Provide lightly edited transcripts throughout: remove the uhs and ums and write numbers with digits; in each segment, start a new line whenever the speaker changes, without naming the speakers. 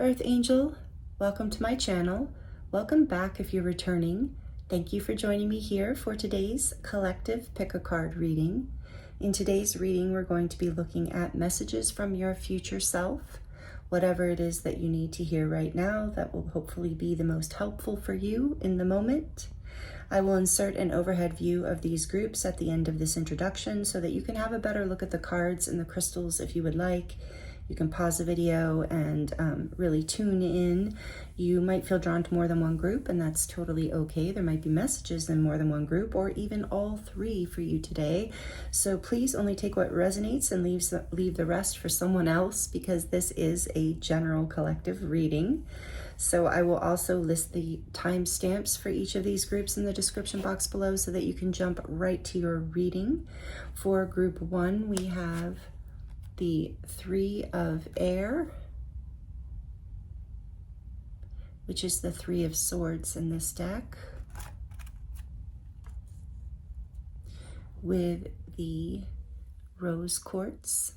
Earth Angel, welcome to my channel. Welcome back if you're returning. Thank you for joining me here for today's collective pick a card reading. In today's reading, we're going to be looking at messages from your future self, whatever it is that you need to hear right now that will hopefully be the most helpful for you in the moment. I will insert an overhead view of these groups at the end of this introduction so that you can have a better look at the cards and the crystals if you would like. You can pause the video and really tune in. You might feel drawn to more than one group, and that's totally okay. There might be messages in more than one group or even all three for you today. So please only take what resonates and leave the rest for someone else, because this is a general collective reading. So I will also list the timestamps for each of these groups in the description box below so that you can jump right to your reading. For group 1, we have the 3 of Air, which is the 3 of Swords in this deck, with the Rose Quartz,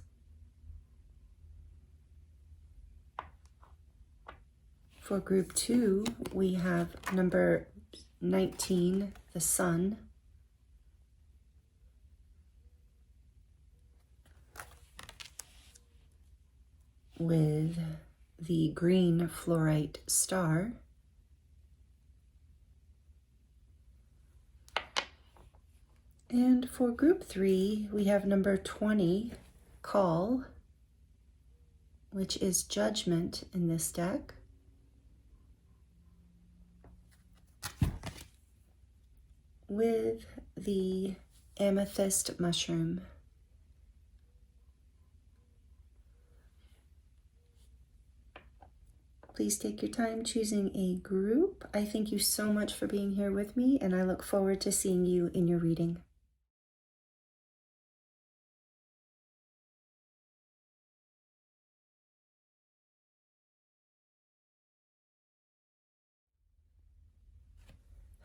for group 2, we have number 19, the Sun, with the green Fluorite star, and for group 3, we have number 20, Call, which is Judgment in this deck, with the Amethyst mushroom. Please take your time choosing a group. I thank you so much for being here with me, and I look forward to seeing you in your reading.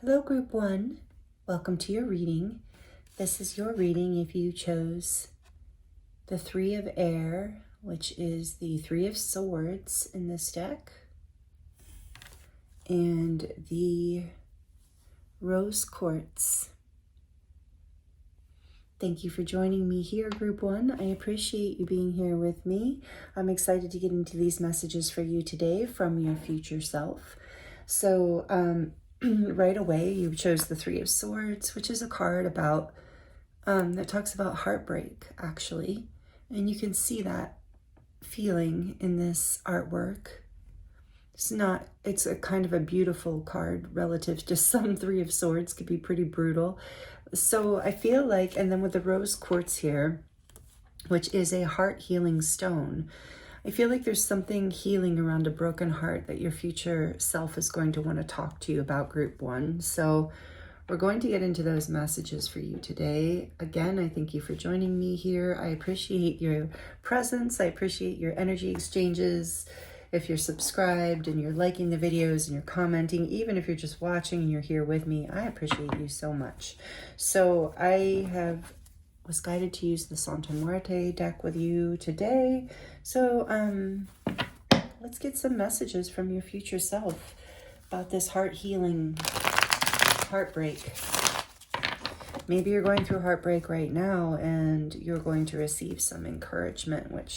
Hello, group 1. Welcome to your reading. This is your reading if you chose the 3 of Air, which is the 3 of Swords in this deck, and the Rose Quartz. Thank you for joining me here, group 1. I appreciate you being here with me. I'm excited to get into these messages for you today from your future self. So right away, you chose the 3 of Swords, which is a card about that talks about heartbreak, actually. And you can see that feeling in this artwork. It's a kind of a beautiful card relative to some 3 of Swords, could be pretty brutal. So I feel like, and then with the Rose Quartz here, which is a heart healing stone, I feel like there's something healing around a broken heart that your future self is going to want to talk to you about, group 1. So we're going to get into those messages for you today. Again, I thank you for joining me here. I appreciate your presence. I appreciate your energy exchanges. If you're subscribed and you're liking the videos and you're commenting, even if you're just watching and you're here with me, I appreciate you so much. So I was guided to use the Santa Muerte deck with you today. So let's get some messages from your future self about this heart-healing heartbreak. Maybe you're going through heartbreak right now and you're going to receive some encouragement, which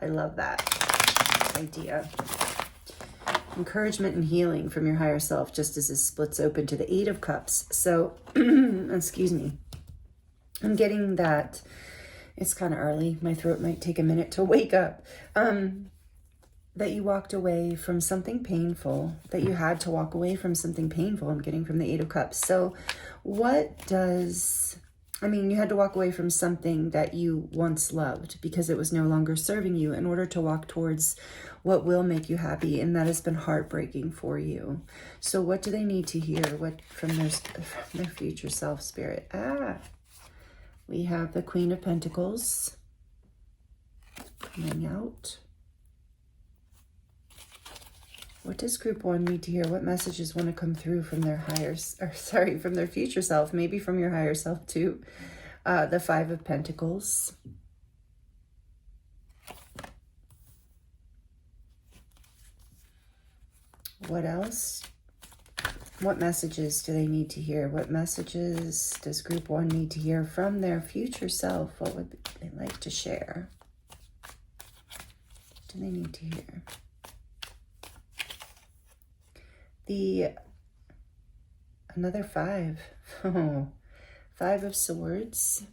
I love that idea. Encouragement and healing from your higher self, just as this splits open to the 8 of Cups. So, excuse me. I'm getting that it's kind of early. My throat might take a minute to wake up. That you walked away from something painful, that you had to walk away from something painful. I'm getting from the 8 of Cups. So you had to walk away from something that you once loved because it was no longer serving you in order to walk towards what will make you happy, and that has been heartbreaking for you. So what do they need to hear? What from their future self, spirit? We have the Queen of Pentacles coming out. What does group 1 need to hear? What messages want to come through from their from their future self, maybe from your higher self too? The 5 of Pentacles. What else? What messages do they need to hear? What messages does group 1 need to hear from their future self? What would they like to share? What do they need to hear? Another 5. Oh, 5 of Swords.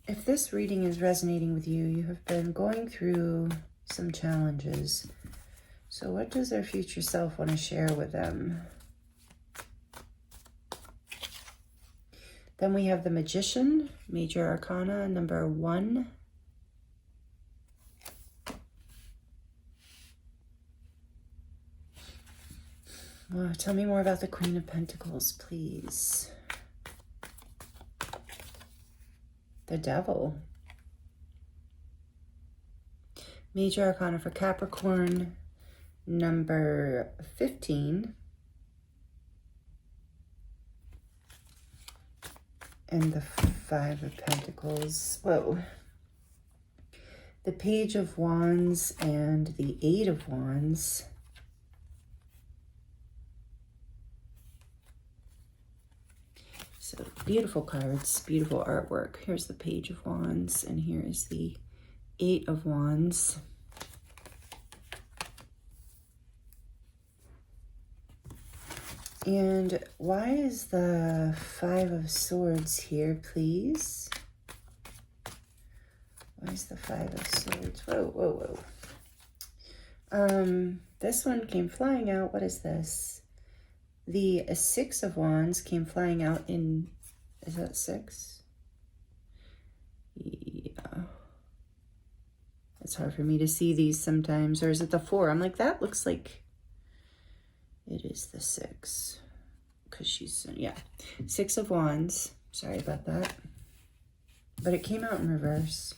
If this reading is resonating with you, you have been going through some challenges. So what does their future self want to share with them? Then we have the Magician, Major Arcana, number 1. Oh, tell me more about the Queen of Pentacles, please. The Devil. Major Arcana for Capricorn, number 15. And the 5 of Pentacles. Whoa. The Page of Wands and the 8 of Wands. So beautiful cards, beautiful artwork. Here's the Page of Wands and here is the 8 of Wands. And why is the 5 of Swords here, please? Why is the 5 of Swords? Whoa, whoa, whoa. This one came flying out. What is this? The 6 of Wands came flying out in, is that 6? Yeah. It's hard for me to see these sometimes. Or is it the 4? I'm like, that looks like it is the 6. Because she's, yeah. 6 of Wands. Sorry about that. But it came out in reverse.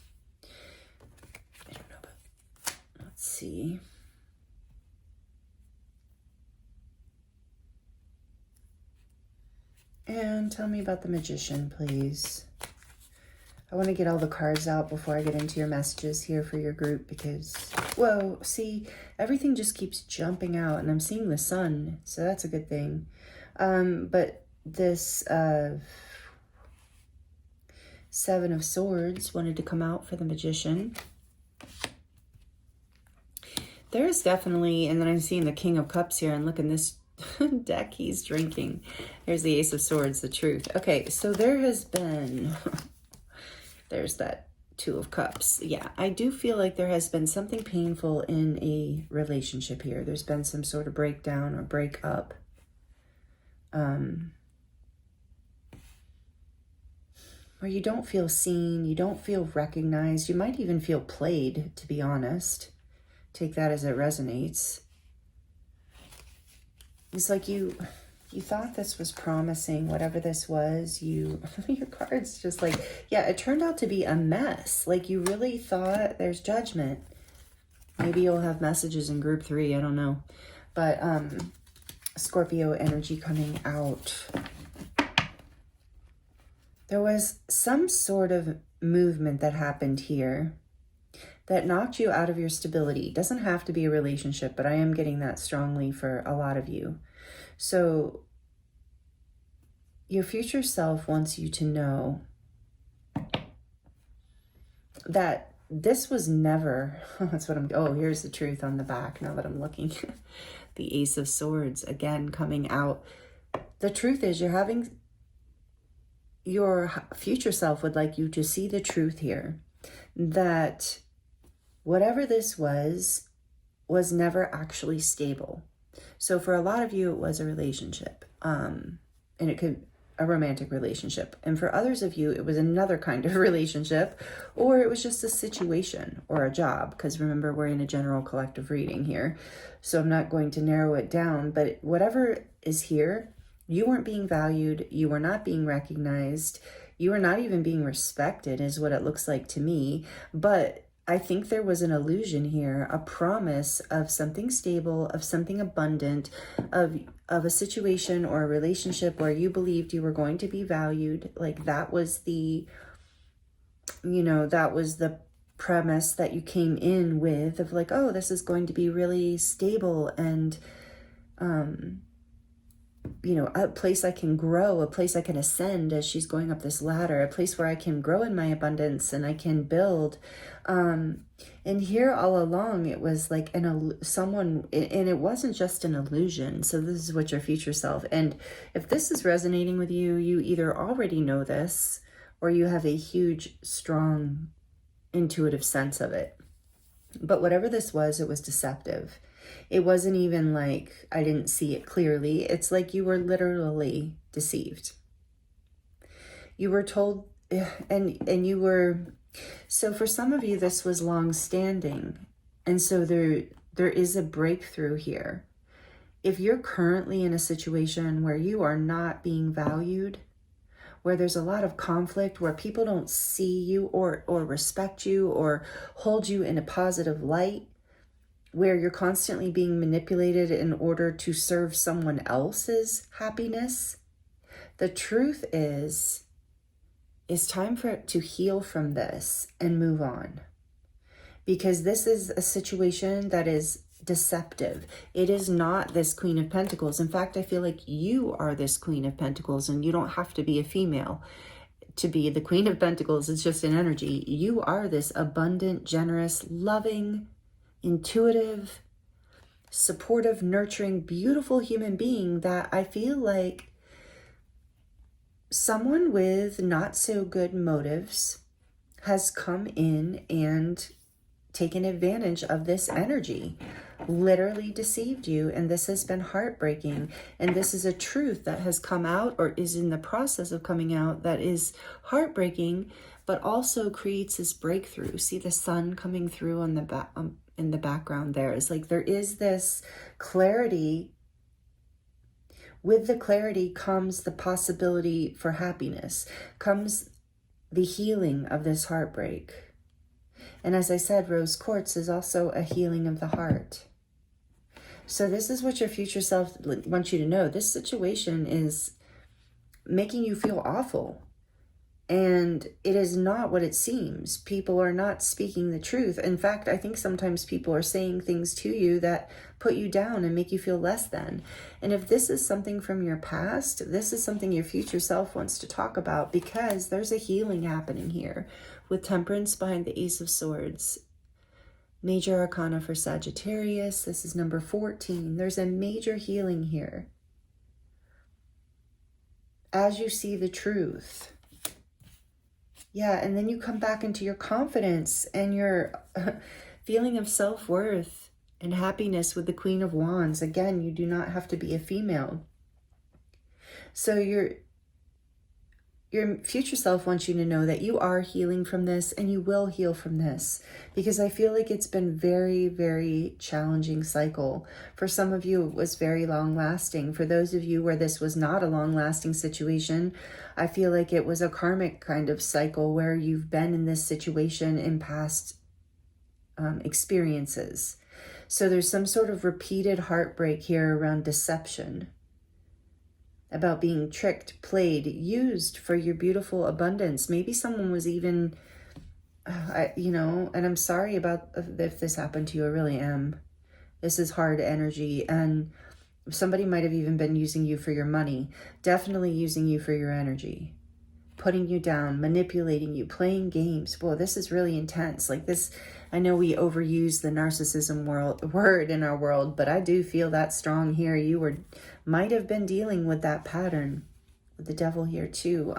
I don't know, but let's see. And tell me about the Magician, please. I want to get all the cards out before I get into your messages here for your group because, whoa, see, everything just keeps jumping out and I'm seeing the sun, so that's a good thing. But this 7 of Swords wanted to come out for the Magician. There is definitely, and then I'm seeing the King of Cups here, and look in this deck he's drinking. Here's the Ace of Swords, the Truth. Okay, so there has been, there's that 2 of Cups. Yeah, I do feel like there has been something painful in a relationship here. There's been some sort of breakdown or breakup. Where you don't feel seen, you don't feel recognized, you might even feel played, to be honest. Take that as it resonates. It's like you thought this was promising, whatever this was, your card's just like, yeah, it turned out to be a mess. Like you really thought there's judgment. Maybe you'll have messages in group 3, I don't know. But Scorpio energy coming out. There was some sort of movement that happened here that knocked you out of your stability. It doesn't have to be a relationship, but I am getting that strongly for a lot of you. So your future self wants you to know that this was never, that's what I'm, oh, here's the Truth on the back now that I'm looking. The Ace of Swords, again, coming out. The truth is your future self would like you to see the truth here. That whatever this was never actually stable. So for a lot of you, it was a relationship. And it could a romantic relationship. And for others of you, it was another kind of relationship, or it was just a situation or a job. Because remember, we're in a general collective reading here. So I'm not going to narrow it down, but whatever is here, you weren't being valued. You were not being recognized. You were not even being respected is what it looks like to me. But I think there was an illusion here, a promise of something stable, of something abundant, of a situation or a relationship where you believed you were going to be valued. Like that was the, that was the premise that you came in with of like, oh, this is going to be really stable and, you know, a place I can grow, a place I can ascend as she's going up this ladder, a place where I can grow in my abundance and I can build. And here all along, it was like someone, and it wasn't just an illusion. So this is what your future self, and if this is resonating with you, you either already know this or you have a huge, strong, intuitive sense of it. But whatever this was, it was deceptive. It wasn't even like I didn't see it clearly. It's like you were literally deceived. You were told, and you were, so for some of you, this was long standing. And so there is a breakthrough here. If you're currently in a situation where you are not being valued, where there's a lot of conflict, where people don't see you or respect you or hold you in a positive light, where you're constantly being manipulated in order to serve someone else's happiness, the truth is, it's time for it to heal from this and move on. Because this is a situation that is deceptive. It is not this Queen of Pentacles. In fact, I feel like you are this Queen of Pentacles, and you don't have to be a female to be the Queen of Pentacles. It's just an energy. You are this abundant, generous, loving, intuitive, supportive, nurturing, beautiful human being that I feel like someone with not so good motives has come in and taken advantage of this energy, literally deceived you. And this has been heartbreaking. And this is a truth that has come out or is in the process of coming out that is heartbreaking, but also creates this breakthrough. See the sun coming through on the back, in the background there. It's like there is this clarity. With the clarity comes the possibility for happiness, comes the healing of this heartbreak. And as I said, rose quartz is also a healing of the heart. So this is what your future self wants you to know. This situation is making you feel awful. And it is not what it seems. People are not speaking the truth. In fact, I think sometimes people are saying things to you that put you down and make you feel less than. And if this is something from your past, this is something your future self wants to talk about, because there's a healing happening here with Temperance behind the Ace of Swords. Major Arcana for Sagittarius. This is number 14. There's a major healing here. As you see the truth. Yeah, and then you come back into your confidence and your feeling of self-worth and happiness with the Queen of Wands. Again, you do not have to be a female. So your future self wants you to know that you are healing from this, and you will heal from this, because I feel like it's been very, very challenging cycle. For some of you, it was very long lasting. For those of you where this was not a long lasting situation, I feel like it was a karmic kind of cycle where you've been in this situation in past experiences. So there's some sort of repeated heartbreak here around deception, about being tricked, played, used for your beautiful abundance. Maybe someone was even, you know, and I'm sorry about if this happened to you. I really am. This is hard energy. And somebody might have even been using you for your money, definitely using you for your energy, putting you down, manipulating you, playing games. Well, this is really intense. Like this, I know we overuse the narcissism word in our world, but I do feel that strong here. You might have been dealing with that pattern with the devil here too.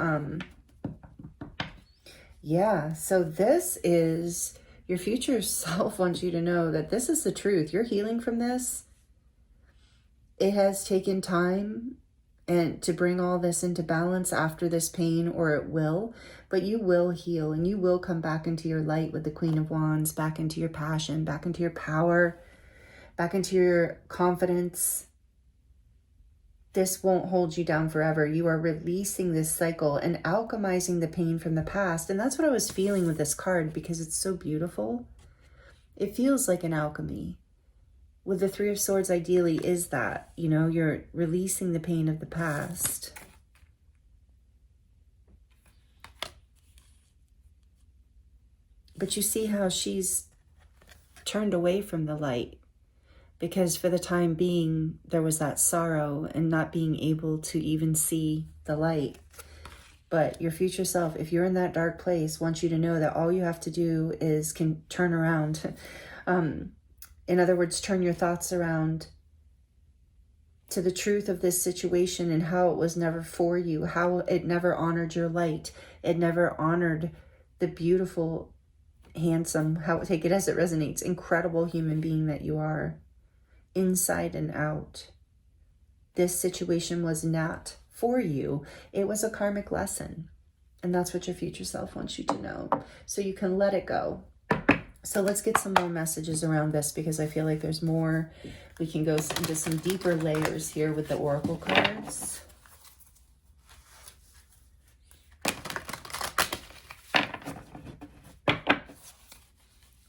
Yeah, so this is your future self wants you to know that this is the truth. You're healing from this. It has taken time and to bring all this into balance after this pain, or it will, but you will heal and you will come back into your light with the Queen of Wands, back into your passion, back into your power, back into your confidence. This won't hold you down forever. You are releasing this cycle and alchemizing the pain from the past. And that's what I was feeling with this card, because it's so beautiful. It feels like an alchemy. With the Three of Swords, ideally, is that, you know, you're releasing the pain of the past. But you see how she's turned away from the light, because for the time being, there was that sorrow and not being able to even see the light. But your future self, if you're in that dark place, wants you to know that all you have to do is can turn around. In other words, turn your thoughts around to the truth of this situation and how it was never for you, how it never honored your light. It never honored the beautiful, handsome, take it as it resonates, incredible human being that you are, inside and out. This situation was not for you. It was a karmic lesson. And that's what your future self wants you to know. So you can let it go. So let's get some more messages around this, because I feel like there's more. We can go into some deeper layers here with the oracle cards.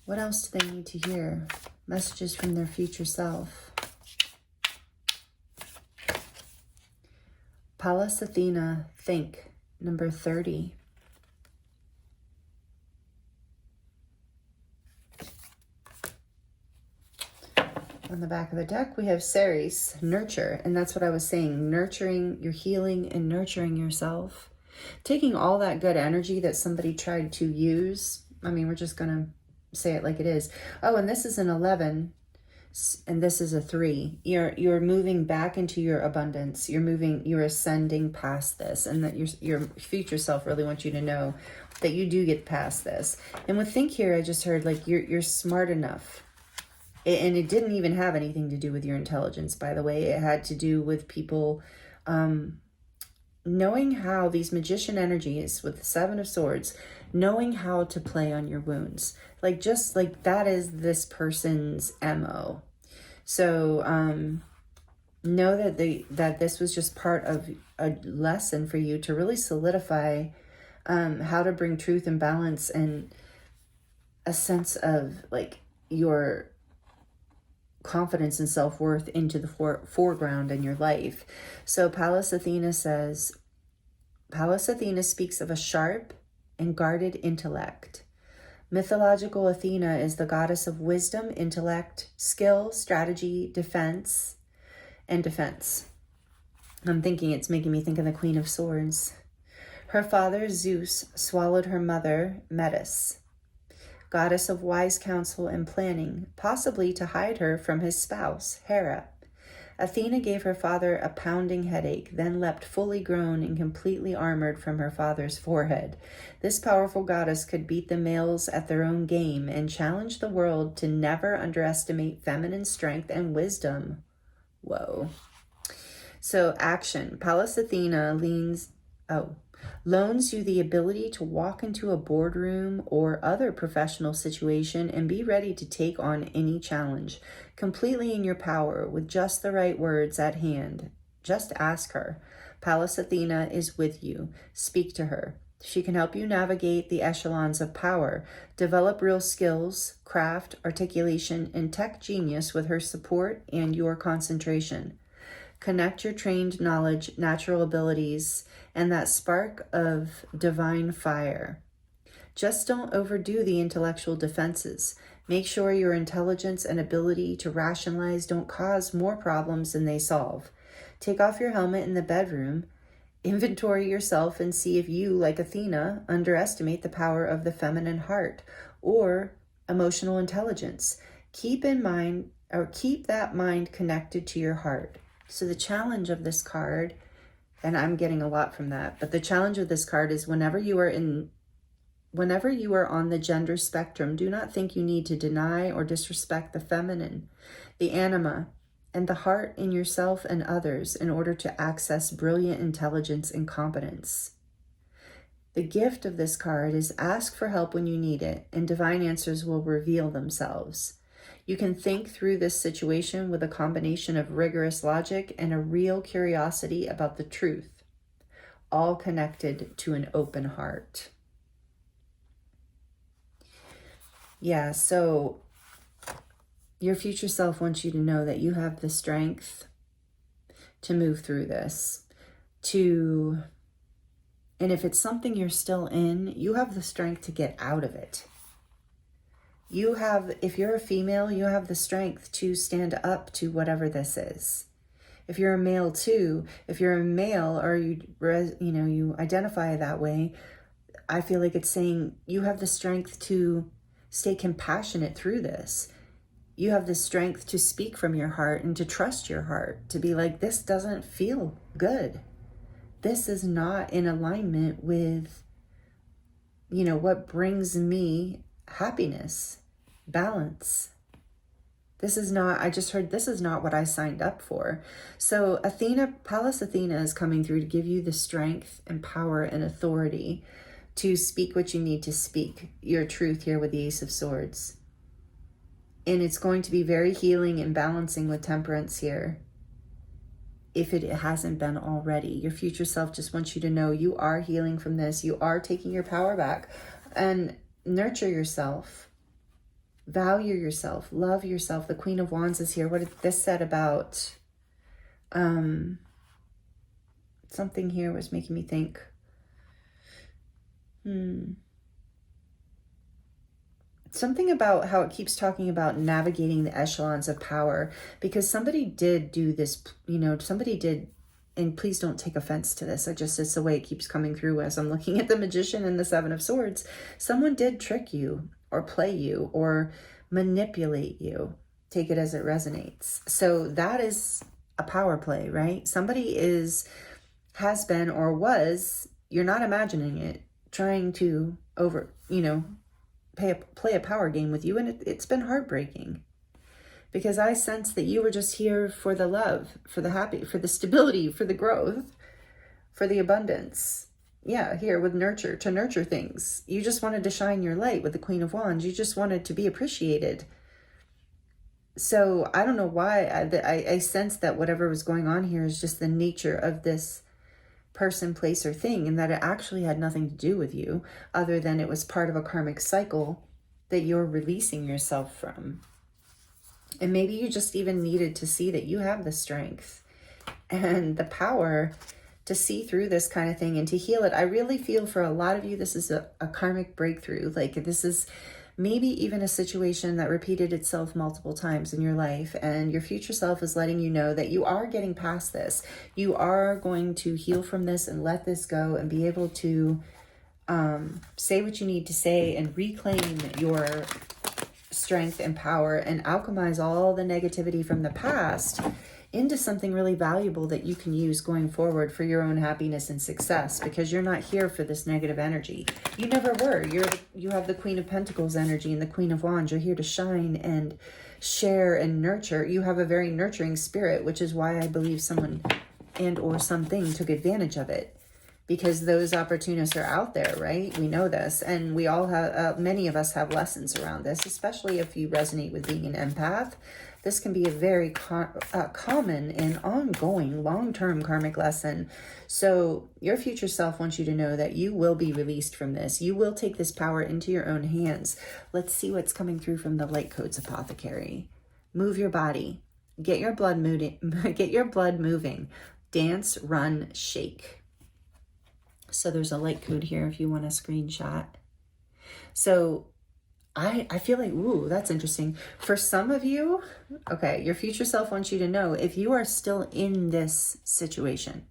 What else do they need to hear? Messages from their future self. Pallas Athena, think, number 30. On the back of the deck, we have Ceres, nurture. And that's what I was saying, nurturing your healing and nurturing yourself. Taking all that good energy that somebody tried to use. I mean, we're just going to say it like it is. Oh, and this is an 11 and this is a 3. You're moving back into your abundance. You're ascending past this, and that your future self really wants you to know that you do get past this. And with think here, I just heard like you're smart enough. And it didn't even have anything to do with your intelligence, by the way. It had to do with people knowing how these magician energies with the 7 of Swords, knowing how to play on your wounds. Like, just like that is this person's MO. So know that this was just part of a lesson for you to really solidify how to bring truth and balance and a sense of like your confidence and self-worth into the foreground in your life. So Pallas Athena speaks of a sharp and guarded intellect. Mythological Athena is the goddess of wisdom, intellect, skill, strategy, defense. I'm thinking it's making me think of the Queen of Swords. Her father, Zeus, swallowed her mother, Metis, goddess of wise counsel and planning, possibly to hide her from his spouse, Hera. Athena gave her father a pounding headache, then leapt fully grown and completely armored from her father's forehead. This powerful goddess could beat the males at their own game and challenge the world to never underestimate feminine strength and wisdom. Whoa. So action. Pallas Athena loans you the ability to walk into a boardroom or other professional situation and be ready to take on any challenge, completely in your power with just the right words at hand. Just ask her. Pallas Athena is with you. Speak to her. She can help you navigate the echelons of power, develop real skills, craft, articulation, and tech genius with her support and your concentration. Connect your trained knowledge, natural abilities, and that spark of divine fire. Just don't overdo the intellectual defenses. Make sure your intelligence and ability to rationalize don't cause more problems than they solve. Take off your helmet in the bedroom, inventory yourself, and see if you, like Athena, underestimate the power of the feminine heart or emotional intelligence. Keep that mind connected to your heart. So the challenge of this card, and I'm getting a lot from that, but the challenge of this card is whenever you are on the gender spectrum, do not think you need to deny or disrespect the feminine, the anima, and the heart in yourself and others in order to access brilliant intelligence and competence. The gift of this card is ask for help when you need it, and divine answers will reveal themselves. You can think through this situation with a combination of rigorous logic and a real curiosity about the truth, all connected to an open heart. Yeah, so your future self wants you to know that you have the strength to move through this, and if it's something you're still in, you have the strength to get out of it. You have, if you're a female, you have the strength to stand up to whatever this is. If you're a male too, if you're a male or you identify that way, I feel like it's saying you have the strength to stay compassionate through this. You have the strength to speak from your heart and to trust your heart, to be like, this doesn't feel good. This is not in alignment with, what brings me happiness, balance. This is not, I just heard, this is not what I signed up for. So Pallas Athena is coming through to give you the strength and power and authority to speak what you need to speak, your truth here with the Ace of Swords. And it's going to be very healing and balancing with Temperance here, if it hasn't been already. Your future self just wants you to know you are healing from this. You are taking your power back, and nurture yourself, value yourself, love yourself. The Queen of Wands is here. What did this said about, something here was making me think, something about how it keeps talking about navigating the echelons of power, because somebody did do this, somebody did, and please don't take offense to this. It's the way it keeps coming through as I'm looking at the Magician and the Seven of Swords. Someone did trick you or play you or manipulate you. Take it as it resonates. So that is a power play, right? Somebody has been or was, you're not imagining it, trying to play a power game with you, and it's been heartbreaking, because I sense that you were just here for the love, for the happy, for the stability, for the growth, for the abundance. Yeah, here with nurture, to nurture things. You just wanted to shine your light with the Queen of Wands. You just wanted to be appreciated. So I don't know why I sense that whatever was going on here is just the nature of this person, place, or thing, and that it actually had nothing to do with you, other than it was part of a karmic cycle that you're releasing yourself from. And maybe you just even needed to see that you have the strength and the power to see through this kind of thing and to heal it. I really feel for a lot of you, this is a karmic breakthrough. Like, this is maybe even a situation that repeated itself multiple times in your life, and your future self is letting you know that you are getting past this. You are going to heal from this and let this go and be able to say what you need to say and reclaim your strength and power and alchemize all the negativity from the past into something really valuable that you can use going forward for your own happiness and success, because you're not here for this negative energy. You never were. You have the Queen of Pentacles energy and the Queen of Wands. You're here to shine and share and nurture. You have a very nurturing spirit, which is why I believe someone and or something took advantage of it, because those opportunists are out there, right? We know this, and we all have, many of us have lessons around this, especially if you resonate with being an empath. This can be a very common and ongoing long-term karmic lesson. So your future self wants you to know that you will be released from this. You will take this power into your own hands. Let's see what's coming through from the Light Codes Apothecary. Move your body. Get your blood moving. Get your blood moving. Dance, run, shake. So there's a light code here if you want a screenshot. So I feel like, ooh, that's interesting. For some of you, okay, your future self wants you to know, if you are still in this situation,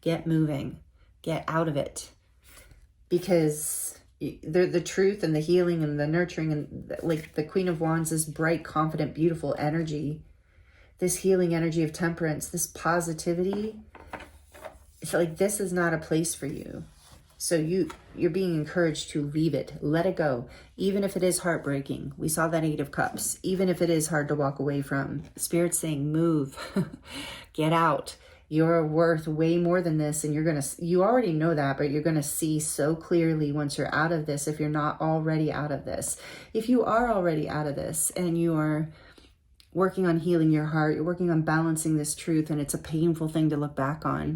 get moving, get out of it. Because the truth and the healing and the nurturing and like the Queen of Wands, this bright, confident, beautiful energy, this healing energy of temperance, this positivity, it's like this is not a place for you. So you're being encouraged to leave it, let it go, even if it is heartbreaking. We saw that 8 of Cups. Even if it is hard to walk away from, Spirit's saying, move, get out. You're worth way more than this, and you already know that, but you're gonna see so clearly once you're out of this, if you're not already out of this. If you are already out of this and you are working on healing your heart, you're working on balancing this truth, and it's a painful thing to look back on,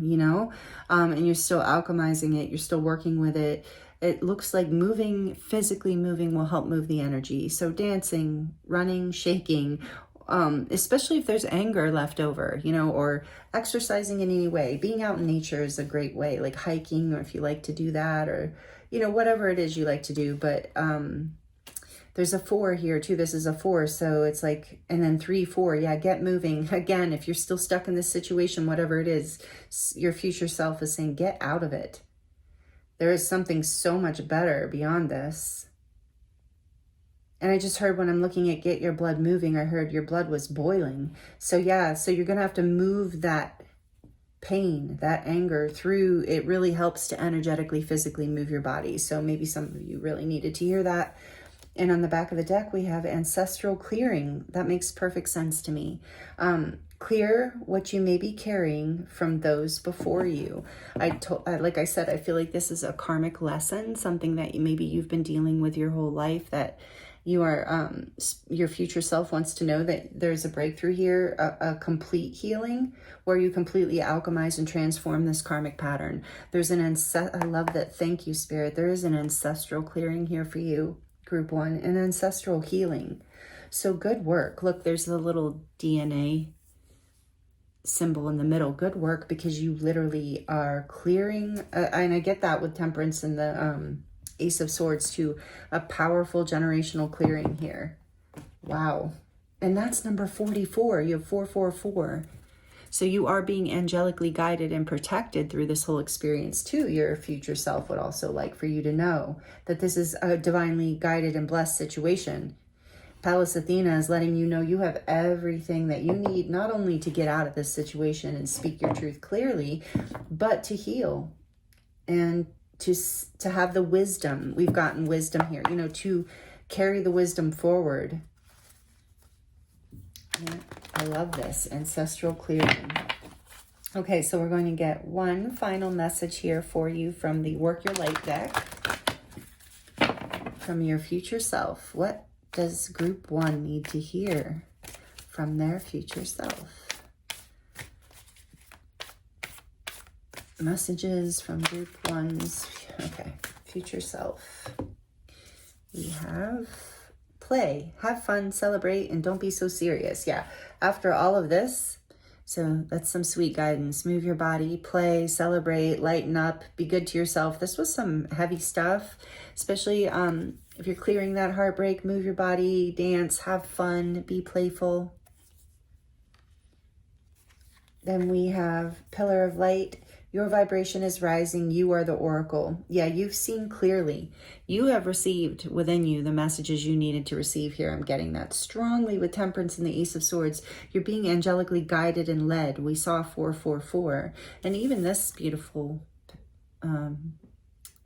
and you're still alchemizing it, you're still working with it. It looks like physically moving will help move the energy. So dancing, running, shaking, especially if there's anger left over, or exercising in any way. Being out in nature is a great way, like hiking, or if you like to do that, or, whatever it is you like to do. But There's a 4 here too. This is a 4. So it's like, and then 3, 4. Yeah, get moving. Again, if you're still stuck in this situation, whatever it is, your future self is saying, get out of it. There is something so much better beyond this. And I just heard when I'm looking at get your blood moving, I heard your blood was boiling. So yeah, so you're going to have to move that pain, that anger through. It really helps to energetically, physically move your body. So maybe some of you really needed to hear that. And on the back of the deck, we have ancestral clearing. That makes perfect sense to me. Clear what you may be carrying from those before you. Like I said, I feel like this is a karmic lesson, something that maybe you've been dealing with your whole life, that you are, your future self wants to know that there's a breakthrough here, a complete healing where you completely alchemize and transform this karmic pattern. There's I love that. Thank you, Spirit. There is an ancestral clearing here for you, Group 1, an ancestral healing. So good work. Look, there's the little DNA symbol in the middle. Good work, because you literally are clearing. And I get that with Temperance and the Ace of Swords too, a powerful generational clearing here. Wow. And that's number 44. You have 444. So you are being angelically guided and protected through this whole experience too. Your future self would also like for you to know that this is a divinely guided and blessed situation. Pallas Athena is letting you know you have everything that you need, not only to get out of this situation and speak your truth clearly, but to heal and to have the wisdom. We've gotten wisdom here, you know, to carry the wisdom forward. Yeah, I love this ancestral clearing. Okay, so we're going to get one final message here for you from the Work Your Light deck, from your future self. What does Group 1 need to hear from their future self? Messages from Group 1's, okay, future self. We have play, have fun, celebrate, and don't be so serious. Yeah, after all of this, so that's some sweet guidance. Move your body, play, celebrate, lighten up, be good to yourself. This was some heavy stuff, especially if you're clearing that heartbreak. Move your body, dance, have fun, be playful. Then we have Pillar of Light. Your vibration is rising. You are the oracle. Yeah, you've seen clearly. You have received within you the messages you needed to receive here. I'm getting that strongly with Temperance and the Ace of Swords. You're being angelically guided and led. We saw 444. And even this beautiful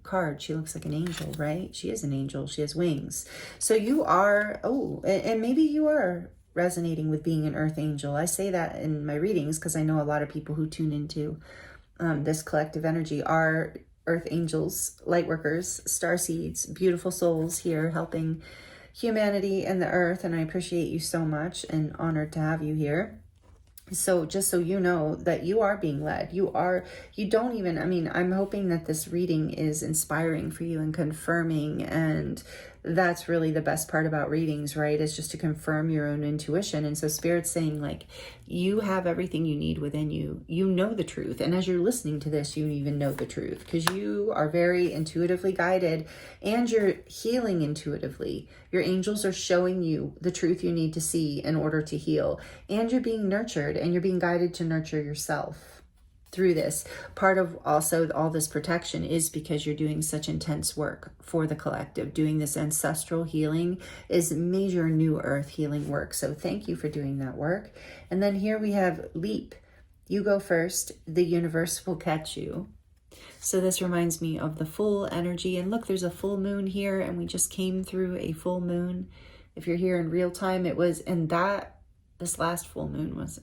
card, she looks like an angel, right? She is an angel. She has wings. So you are, and maybe you are resonating with being an earth angel. I say that in my readings because I know a lot of people who tune into this collective energy are earth angels, light workers, star seeds, beautiful souls here helping humanity and the earth. And I appreciate you so much and honored to have you here. So just so you know that you are being led, I'm hoping that this reading is inspiring for you and confirming. And that's really the best part about readings, right? Is just to confirm your own intuition. And so Spirit's saying, like, you have everything you need within you. You know the truth. And as you're listening to this, you even know the truth because you are very intuitively guided and you're healing intuitively. Your angels are showing you the truth you need to see in order to heal. And you're being nurtured and you're being guided to nurture yourself through this. Part of also all this protection is because you're doing such intense work for the collective. Doing this ancestral healing is major new earth healing work. So thank you for doing that work. And then here we have leap. You go first. The universe will catch you. So this reminds me of the full energy. And look, there's a full moon here and we just came through a full moon. If you're here in real time, it was, and this last full moon was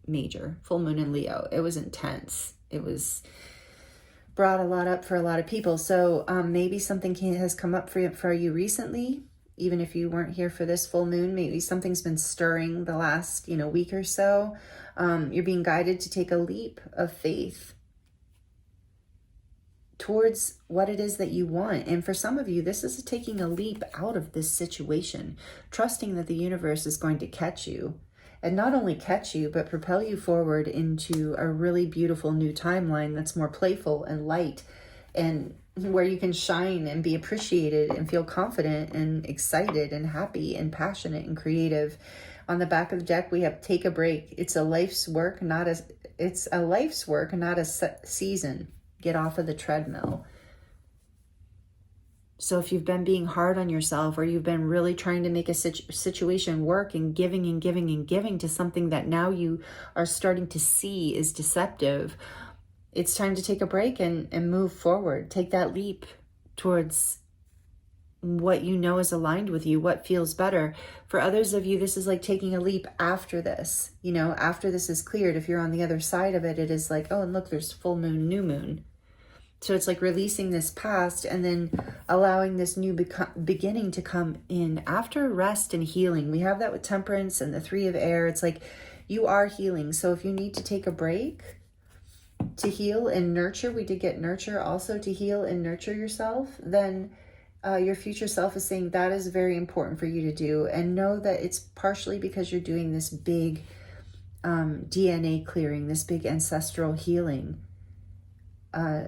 major. Full moon in Leo. It was intense. It was brought a lot up for a lot of people. So maybe something has come up for you recently, even if you weren't here for this full moon. Maybe something's been stirring the last week or so. You're being guided to take a leap of faith towards what it is that you want. And for some of you, this is taking a leap out of this situation, trusting that the universe is going to catch you. And not only catch you, but propel you forward into a really beautiful new timeline that's more playful and light and where you can shine and be appreciated and feel confident and excited and happy and passionate and creative. On the back of the deck, we have take a break. It's a life's work, not a season. Get off of the treadmill. So if you've been being hard on yourself, or you've been really trying to make a situation work and giving and giving and giving to something that now you are starting to see is deceptive, it's time to take a break and move forward. Take that leap towards what you know is aligned with you, what feels better. For others of you, this is like taking a leap after this. You know, after this is cleared, if you're on the other side of it, it is like, oh, and look, there's full moon, new moon. So it's like releasing this past and then allowing this new beginning to come in after rest and healing. We have that with Temperance and the Three of Air. It's like you are healing. So if you need to take a break to heal and nurture, we did get nurture also, to heal and nurture yourself, then your future self is saying that is very important for you to do. And know that it's partially because you're doing this big DNA clearing, this big ancestral healing.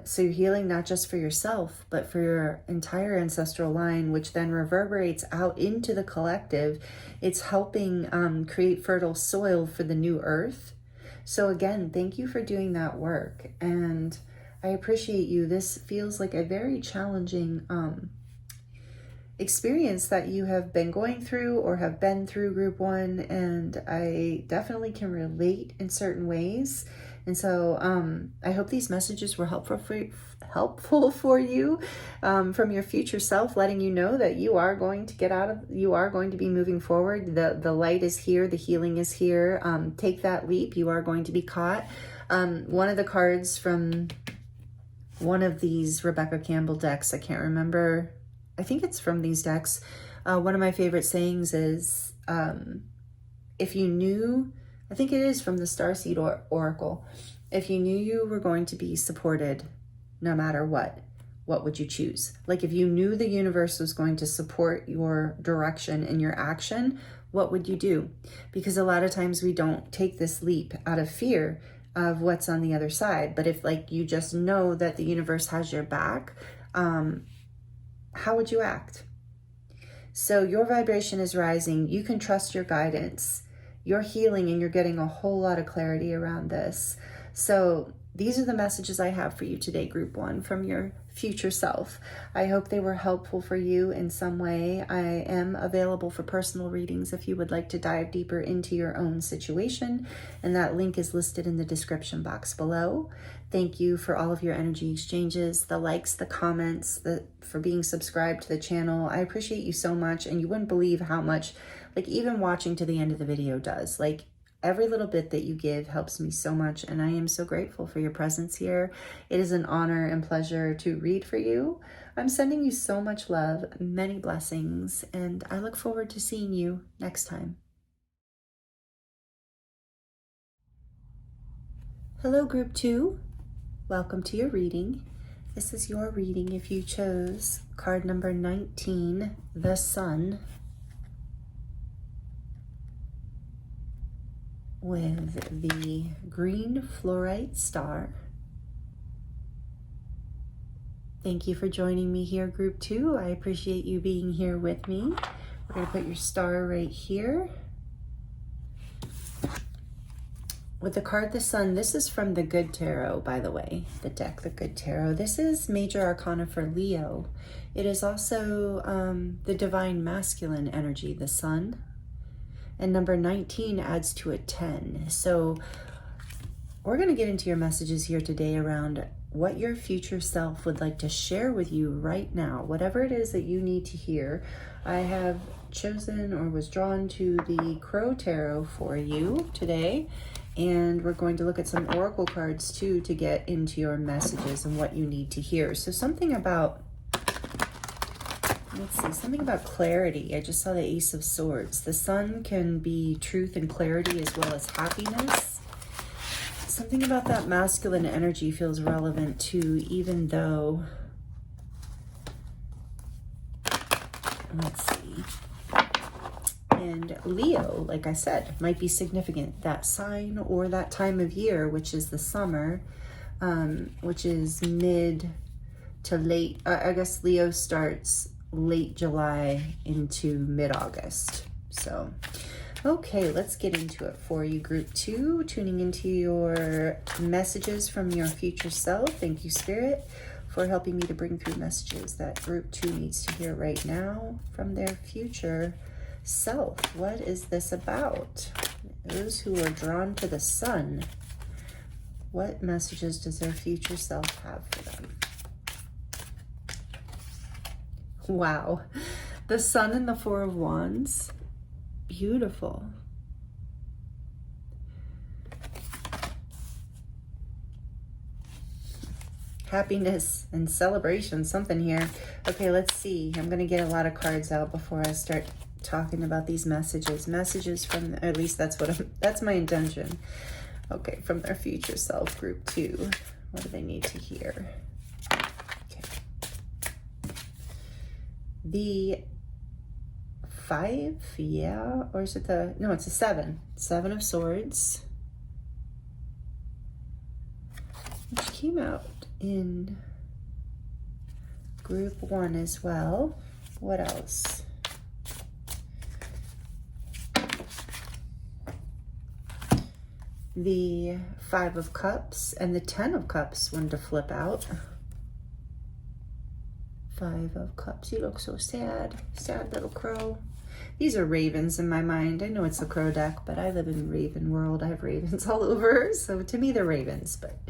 So you're healing not just for yourself, but for your entire ancestral line, which then reverberates out into the collective. It's helping create fertile soil for the new earth. So again, thank you for doing that work. And I appreciate you. This feels like a very challenging experience that you have been going through or have been through, Group 1. And I definitely can relate in certain ways. And so I hope these messages were helpful for you from your future self, letting you know that you are going to you are going to be moving forward. The light is here. The healing is here. Take that leap. You are going to be caught. One of the cards from one of these Rebecca Campbell decks, I can't remember. I think it's from these decks. One of my favorite sayings is, if you knew, I think it is from the Starseed Oracle. If you knew you were going to be supported no matter what would you choose? Like if you knew the universe was going to support your direction and your action, what would you do? Because a lot of times we don't take this leap out of fear of what's on the other side. But if like you just know that the universe has your back, how would you act? So your vibration is rising. You can trust your guidance. You're healing and you're getting a whole lot of clarity around this. So these are the messages I have for you today, Group 1, from your future self. I hope they were helpful for you in some way. I am available for personal readings if you would like to dive deeper into your own situation, and that link is listed in the description box below. Thank you for all of your energy exchanges, the likes, the comments, for being subscribed to the channel. I appreciate you so much, and you wouldn't believe how much, like even watching to the end of the video does. Like every little bit that you give helps me so much, and I am so grateful for your presence here. It is an honor and pleasure to read for you. I'm sending you so much love, many blessings, and I look forward to seeing you next time. Hello, Group 2. Welcome to your reading. This is your reading if you chose card number 19, the Sun, with the green fluorite star. Thank you for joining me here, Group 2. I appreciate you being here with me. We're going to put your star right here. With the card the Sun, this is from the Good Tarot, by the way, the deck, the Good Tarot. This is Major Arcana for Leo. It is also the Divine Masculine energy, the Sun. And number 19 adds to a 10. So we're going to get into your messages here today around what your future self would like to share with you right now. Whatever it is that you need to hear. I have chosen or was drawn to the Crow Tarot for you today. And we're going to look at some oracle cards too to get into your messages and what you need to hear. So something about, let's see, something about clarity. I just saw the Ace of Swords. The Sun can be truth and clarity as well as happiness. Something about that masculine energy feels relevant too, even though, let's see. And Leo, like I said, might be significant. That sign or that time of year, which is the summer, which is mid to late, I guess Leo starts late July into mid-August. So, okay, let's get into it for you, group 2, tuning into your messages from your future self. Thank you, Spirit, for helping me to bring through messages that group 2 needs to hear right now from their future self. What is this about? Those who are drawn to the sun, what messages does their future self have for them? Wow, the Sun and the Four of Wands, beautiful. Happiness and celebration, something here. Okay, let's see. I'm going to get a lot of cards out before I start talking about these messages. Messages from, at least that's my intention. Okay, from their future self, group 2. What do they need to hear? Okay. The 5, yeah, or is it the, no, it's a 7. 7 of Swords, which came out in group 1 as well. What else? The 5 of Cups and the 10 of Cups wanted to flip out. 5 of Cups, you look so sad. Sad little crow. These are ravens in my mind. I know it's the crow deck, but I live in raven world. I have ravens all over, so to me they're ravens. But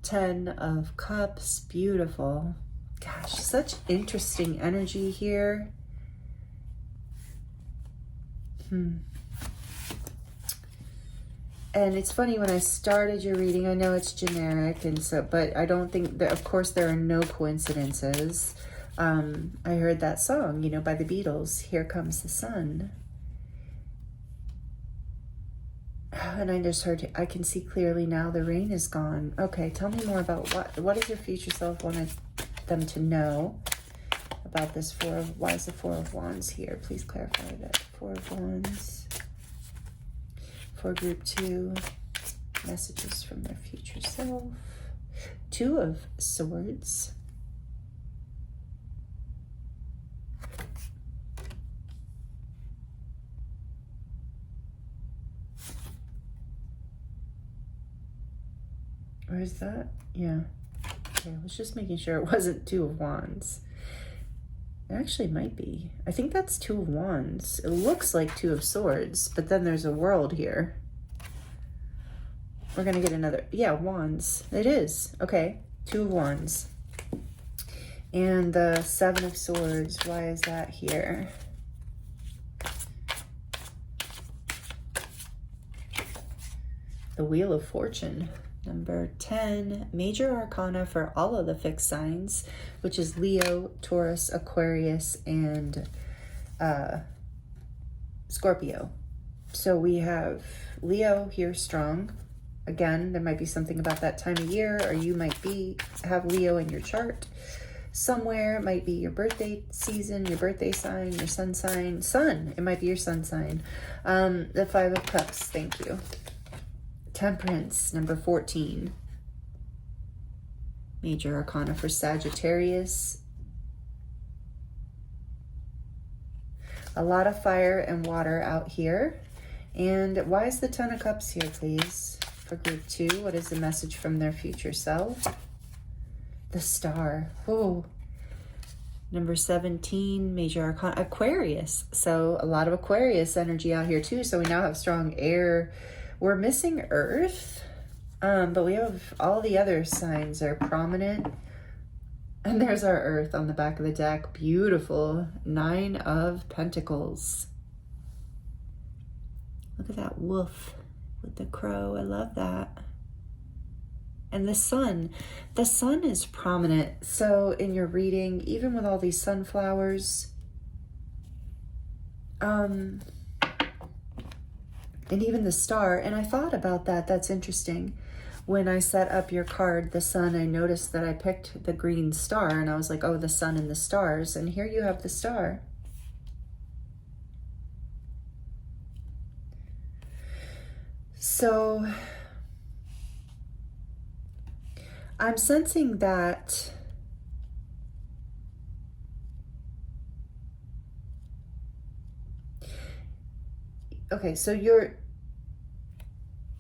10 of Cups, beautiful. Gosh, such interesting energy here. And it's funny, when I started your reading, I know it's generic, and so, but I don't think that, of course, there are no coincidences. I heard that song, you know, by the Beatles, Here Comes the Sun. And I just heard, I can see clearly now the rain is gone. Okay, tell me more about what does your future self want them to know about this why is the 4 of Wands here? Please clarify that. 4 of Wands. For group 2, messages from their future self. 2 of Swords. Or is that? Yeah. Okay, I was just making sure it wasn't 2 of Wands. It actually might be. I think that's 2 of Wands. It looks like 2 of Swords, but then there's a world here. We're going to get another. Yeah, Wands. It is. Okay. 2 of Wands. And the 7 of Swords. Why is that here? The Wheel of Fortune. Number 10, major arcana for all of the fixed signs, which is Leo, Taurus, Aquarius, and Scorpio. So we have Leo here strong. Again, there might be something about that time of year, or you might have Leo in your chart somewhere. It might be your birthday season, your birthday sign, your sun sign. Sun, it might be your sun sign. The 5 of Cups, thank you. Temperance, number 14. Major arcana for Sagittarius. A lot of fire and water out here. And why is the 10 of Cups here, please? For group 2, what is the message from their future self? The Star. Oh. Number 17, major arcana, Aquarius. So a lot of Aquarius energy out here too. So we now have strong air. We're missing Earth, but we have all the other signs are prominent. And there's our Earth on the back of the deck. Beautiful. 9 of Pentacles. Look at that wolf with the crow. I love that. And the sun. The sun is prominent. So in your reading, even with all these sunflowers, and even the star, and I thought about that. That's interesting. When I set up your card, the sun, I noticed that I picked the green star, and I was like, oh, the sun and the stars. And here you have the star. So I'm sensing that Okay, so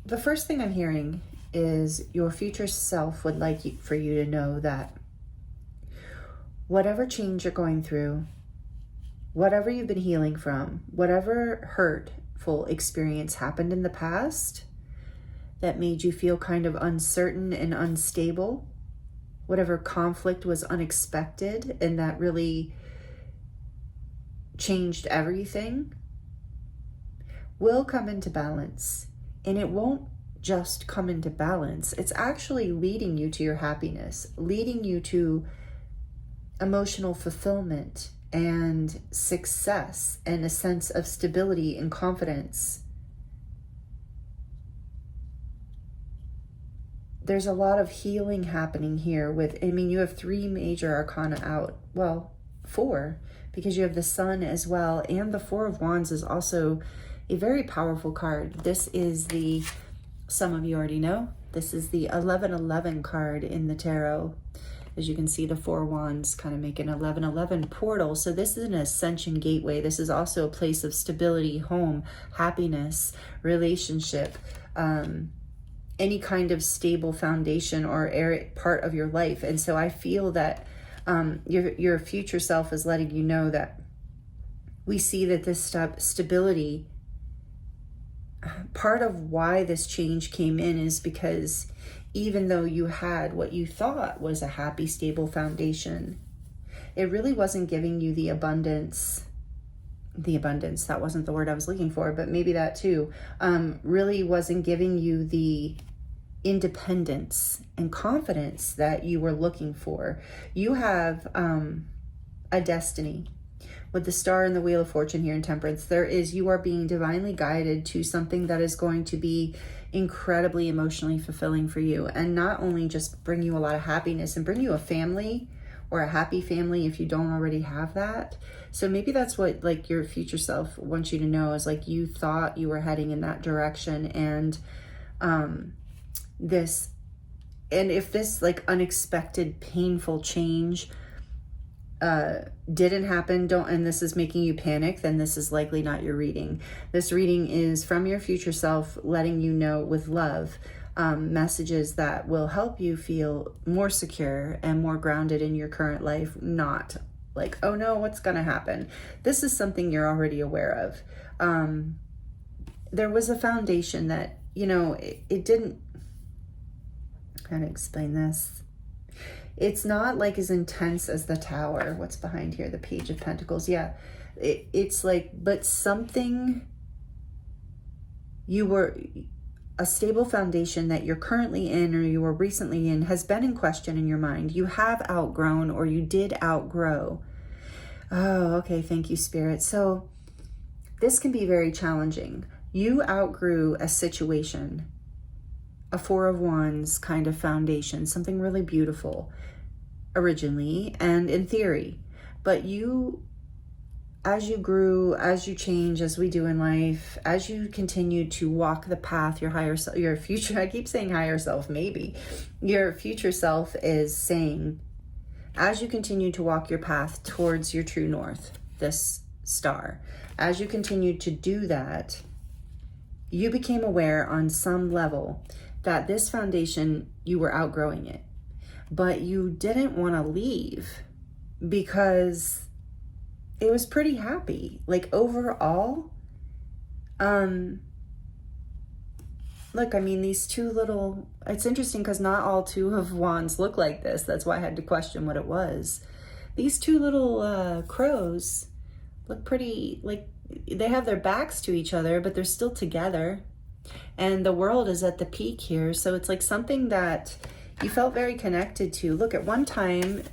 the first thing I'm hearing is your future self would like for you to know that whatever change you're going through, whatever you've been healing from, whatever hurtful experience happened in the past that made you feel kind of uncertain and unstable, whatever conflict was unexpected and that really changed everything, will come into balance. And it won't just come into balance. It's actually leading you to your happiness, leading you to emotional fulfillment and success and a sense of stability and confidence. There's a lot of healing happening here you have 3 major arcana out. Well, 4, because you have the Sun as well. And the 4 of Wands is also a very powerful card. This is some of you already know, this is the 1111 card in the tarot. As you can see, the 4 wands kind of make an 1111 portal. So this is an ascension gateway. This is also a place of stability, home, happiness, relationship, any kind of stable foundation or part of your life. And so I feel that your future self is letting you know that we see that this stability, part of why this change came in is because even though you had what you thought was a happy, stable foundation, it really wasn't giving you the abundance, that wasn't the word I was looking for, but maybe that too, really wasn't giving you the independence and confidence that you were looking for. You have a destiny. With the Star and the Wheel of Fortune here in Temperance, you are being divinely guided to something that is going to be incredibly emotionally fulfilling for you, and not only just bring you a lot of happiness and bring you a family or a happy family if you don't already have that. So maybe that's what your future self wants you to know, is you thought you were heading in that direction, and if this unexpected painful change didn't happen, and this is making you panic, then this is likely not your reading. This reading is from your future self, letting you know with love, messages that will help you feel more secure and more grounded in your current life, not oh no, what's gonna happen? This is something you're already aware of. There was a foundation that, it didn't, how to explain this? It's not as intense as the Tower. What's behind here? The Page of Pentacles. Yeah. It's but something, a stable foundation that you're currently in or you were recently in has been in question in your mind. You have outgrown, or you did outgrow. Oh, okay. Thank you, Spirit. So this can be very challenging. You outgrew a situation, a 4 of Wands kind of foundation, something really beautiful originally and in theory, but as you grew, as you change, as we do in life, as you continue to walk the path, your higher self, your future, I keep saying higher self, maybe your future self is saying, as you continue to walk your path towards your true north, this star, as you continue to do that, you became aware on some level that this foundation, you were outgrowing it, but you didn't want to leave because it was pretty happy. Overall, look, these 2 little, it's interesting because not all 2 of Wands look like this. That's why I had to question what it was. These 2 little crows look pretty, they have their backs to each other, but they're still together. And the world is at the peak here. So it's something that you felt very connected to. Look, at one time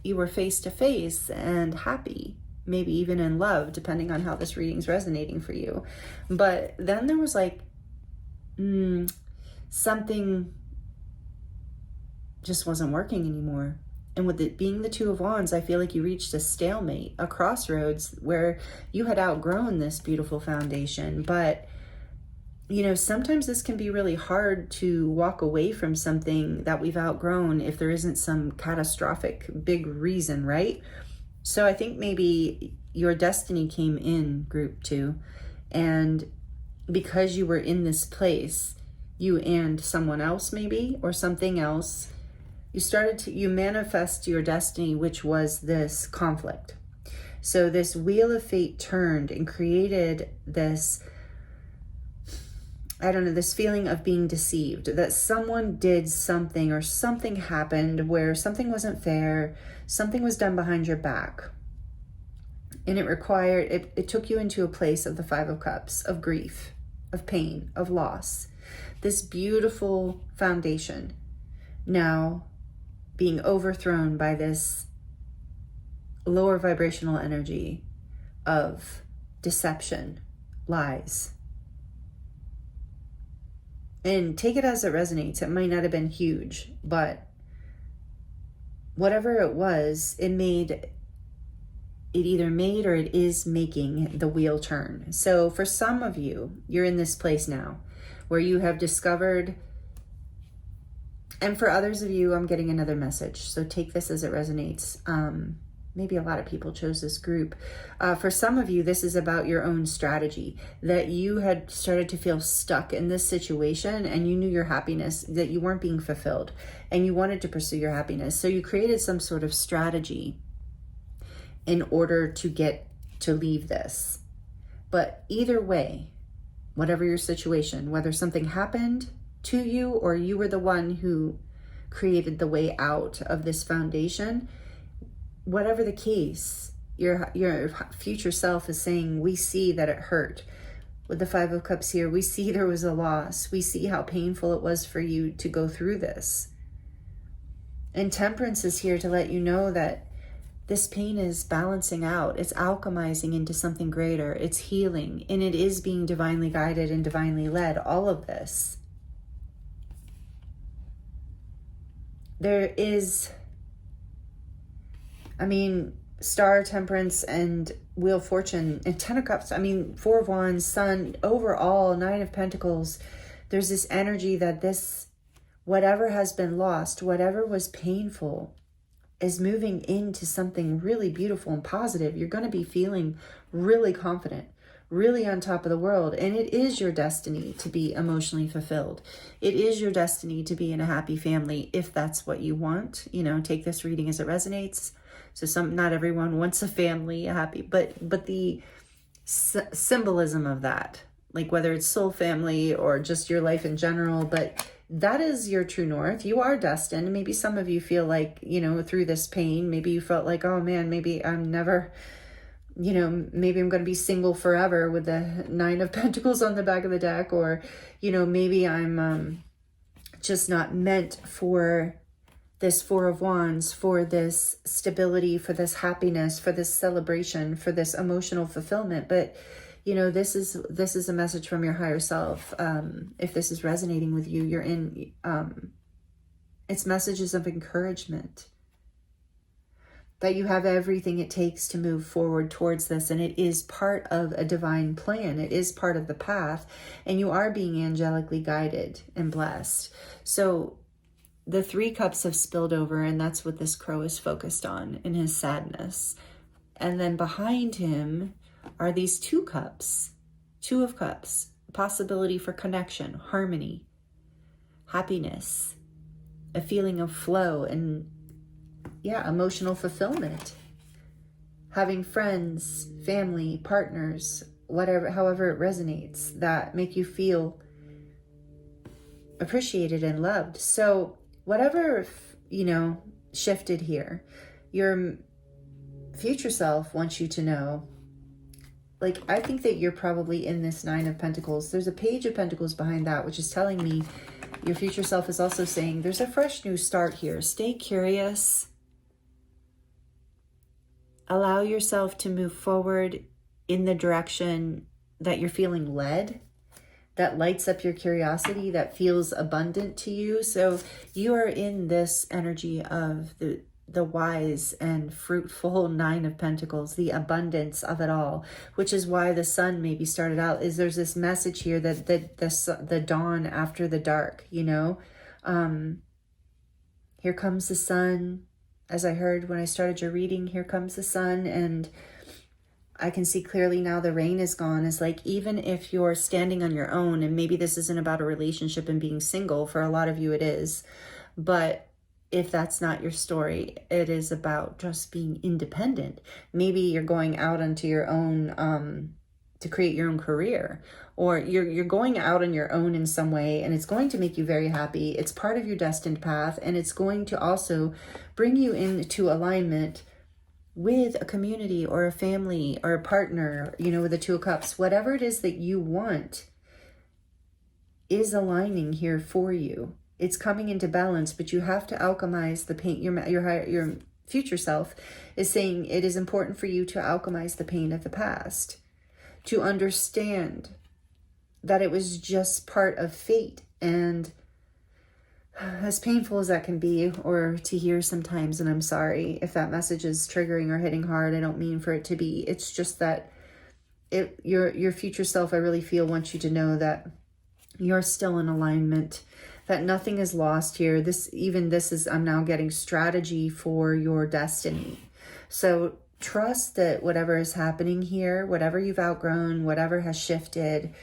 you were face to face and happy, maybe even in love, depending on how this reading's resonating for you. But then there was something just wasn't working anymore. And with it being the 2 of Wands, I feel like you reached a stalemate, a crossroads where you had outgrown this beautiful foundation. But sometimes this can be really hard to walk away from something that we've outgrown if there isn't some catastrophic big reason, right? So I think maybe your destiny came in, group 2, and because you were in this place, you and someone else maybe, or something else, you manifest your destiny, which was this conflict. So this wheel of fate turned and created this, I don't know, this feeling of being deceived, that someone did something or something happened where something wasn't fair, something was done behind your back. And it took you into a place of the Five of Cups, of grief, of pain, of loss. This beautiful foundation now being overthrown by this lower vibrational energy of deception, lies. And take it as it resonates. It might not have been huge, but whatever it was, it either made or it is making the wheel turn. So for some of you, you're in this place now where you have discovered, and for others of you, I'm getting another message. So take this as it resonates. Maybe a lot of people chose this group. For some of you, this is about your own strategy, that you had started to feel stuck in this situation and you knew your happiness, that you weren't being fulfilled and you wanted to pursue your happiness. So you created some sort of strategy in order to leave this. But either way, whatever your situation, whether something happened to you or you were the one who created the way out of this foundation, whatever the case, your future self is saying, we see that it hurt. With the Five of Cups here, we see there was a loss. We see how painful it was for you to go through this. And Temperance is here to let you know that this pain is balancing out. It's alchemizing into something greater. It's healing, and it is being divinely guided and divinely led, all of this. There is, Star, Temperance, and Wheel of Fortune, and Ten of Cups, Four of Wands, Sun, overall, Nine of Pentacles. There's this energy that this, whatever has been lost, whatever was painful, is moving into something really beautiful and positive. You're going to be feeling really confident, really on top of the world. And it is your destiny to be emotionally fulfilled. It is your destiny to be in a happy family if that's what you want. Take this reading as it resonates. So not everyone wants a family, a happy, but the symbolism of that, like whether it's soul family or just your life in general, but that is your true north. You are destined. Maybe some of you feel like, through this pain, maybe you felt like, oh man, maybe I'm never, maybe I'm going to be single forever with the Nine of Pentacles on the back of the deck, or, maybe I'm just not meant for this Four of Wands, for this stability, for this happiness, for this celebration, for this emotional fulfillment. But this is a message from your higher self. If this is resonating with you, you're in, it's messages of encouragement that you have everything it takes to move forward towards this. And it is part of a divine plan. It is part of the path, and you are being angelically guided and blessed. So the Three Cups have spilled over, and that's what this crow is focused on in his sadness. And then behind him are these Two Cups, Two of Cups, possibility for connection, harmony, happiness, a feeling of flow, and emotional fulfillment. Having friends, family, partners, however it resonates, that make you feel appreciated and loved. So whatever, shifted here, your future self wants you to know, I think that you're probably in this Nine of Pentacles. There's a Page of Pentacles behind that, which is telling me your future self is also saying there's a fresh new start here. Stay curious. Allow yourself to move forward in the direction that you're feeling led, that lights up your curiosity, that feels abundant to you. So you are in this energy of the wise and fruitful Nine of Pentacles, the abundance of it all, which is why the sun maybe started out, is there's this message here that the dawn after the dark, here comes the sun. As I heard when I started your reading, here comes the sun, and I can see clearly now the rain is gone, is like, even if you're standing on your own, and maybe this isn't about a relationship and being single, for a lot of you it is, but if that's not your story, it is about just being independent. Maybe you're going out onto your own to create your own career, or you're going out on your own in some way, and it's going to make you very happy. It's part of your destined path, and it's going to also bring you into alignment with a community or a family or a partner, you know, with the Two of Cups. Whatever it is that you want is aligning here for you. It's coming into balance, but you have to alchemize the pain. Your future self is saying it is important for you to alchemize the pain of the past, to understand that it was just part of fate. And as painful as that can be, or to hear sometimes, and I'm sorry if that message is triggering or hitting hard, I don't mean for it to be. It's just that your future self, I really feel, wants you to know that you're still in alignment, that nothing is lost here. This is, I'm now getting strategy for your destiny. So trust that whatever is happening here, whatever you've outgrown, whatever has shifted,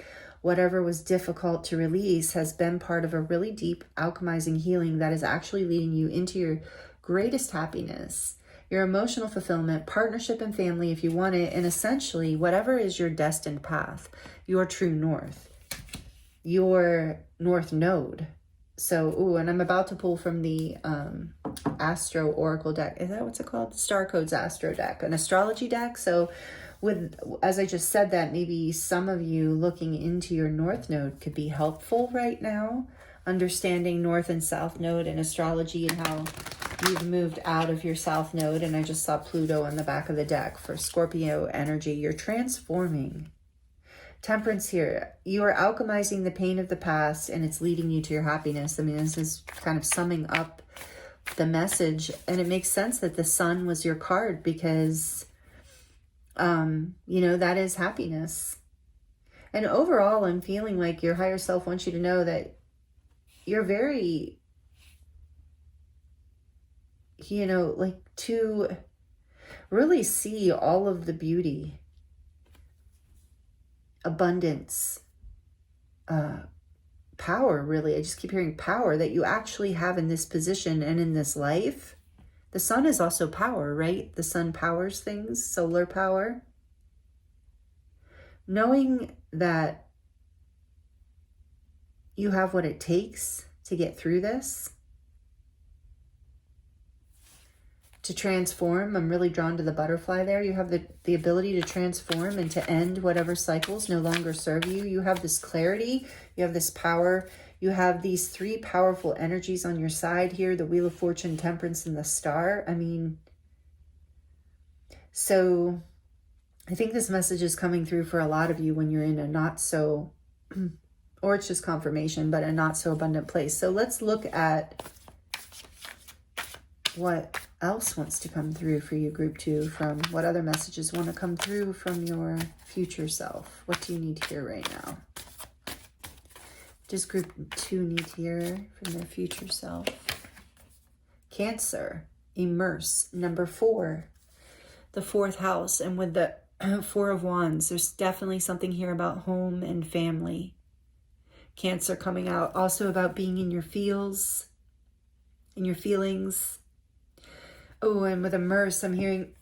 whatever was difficult to release, has been part of a really deep alchemizing healing that is actually leading you into your greatest happiness, your emotional fulfillment, partnership and family if you want it, and essentially whatever is your destined path, your true north, your north node. So, and I'm about to pull from the Astro Oracle deck. Is that what's it called? Star Codes Astro deck, an astrology deck. So as I just said that, maybe some of you looking into your north node could be helpful right now, understanding north and south node in astrology and how you've moved out of your south node. And I just saw Pluto on the back of the deck for Scorpio energy. You're transforming. Temperance here. You are alchemizing the pain of the past, and it's leading you to your happiness. I mean, this is kind of summing up the message, and it makes sense that the sun was your card because, you know, that is happiness. And overall, I'm feeling like your higher self wants you to know that you're very, you know, like to really see all of the beauty, abundance, power, really. I just keep hearing power that you actually have in this position and in this life. The sun is also power, right? The sun powers things, solar power. Knowing that you have what it takes to get through this, to transform. I'm really drawn to the butterfly there. You have the ability to transform and to end whatever cycles no longer serve you. You have this clarity. You have this power. You have these three powerful energies on your side here, the Wheel of Fortune, Temperance, and the Star. I mean, so I think this message is coming through for a lot of you when you're in a not so, or it's just confirmation, but a not so abundant place. So let's look at what else wants to come through for you, group 2, from what other messages want to come through from your future self. What do you need to hear right now? Does group 2 need to hear from their future self? Cancer, immerse, number 4, the 4th house. And with the 4 of Wands, there's definitely something here about home and family. Cancer coming out also about being in your feels, in your feelings. Oh, and with immerse, I'm hearing,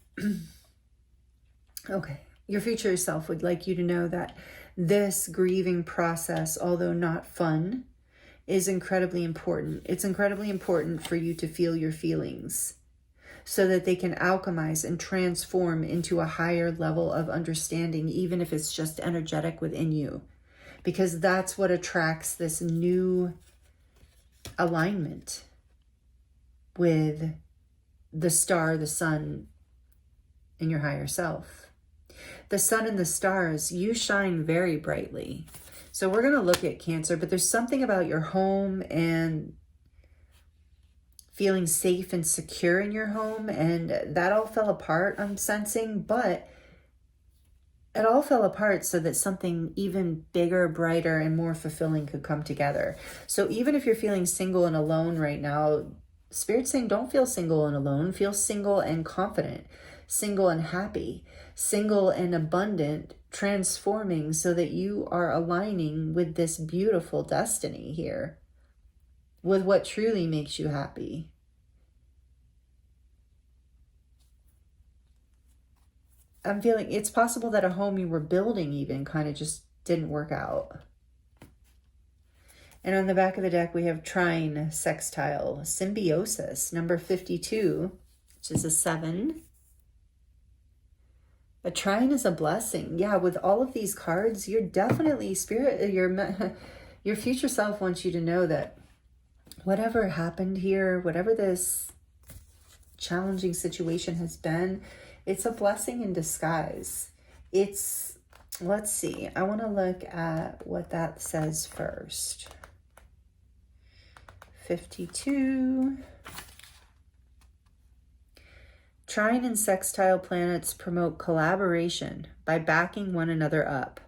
okay, your future self would like you to know that this grieving process, although not fun, is incredibly important. It's incredibly important for you to feel your feelings so that they can alchemize and transform into a higher level of understanding, even if it's just energetic within you, because that's what attracts this new alignment with the star, the sun, and your higher self. The sun and the stars, you shine very brightly. So we're going to look at Cancer, but there's something about your home and feeling safe and secure in your home, and that all fell apart, I'm sensing, but it all fell apart so that something even bigger, brighter, and more fulfilling could come together. So even if you're feeling single and alone right now, Spirit's saying don't feel single and alone, feel single and confident. single and happy, single and abundant, transforming so that you are aligning with this beautiful destiny here, with what truly makes you happy. I'm feeling it's possible that a home you were building even kind of just didn't work out. And on the back of the deck, we have trine, sextile, symbiosis, number 52, which is a 7. A trine is a blessing. Yeah, with all of these cards, you're definitely your future self wants you to know that whatever happened here, whatever this challenging situation has been, it's a blessing in disguise. Let's see, I want to look at what that says first. 52. Trine and sextile planets promote collaboration by backing one another up,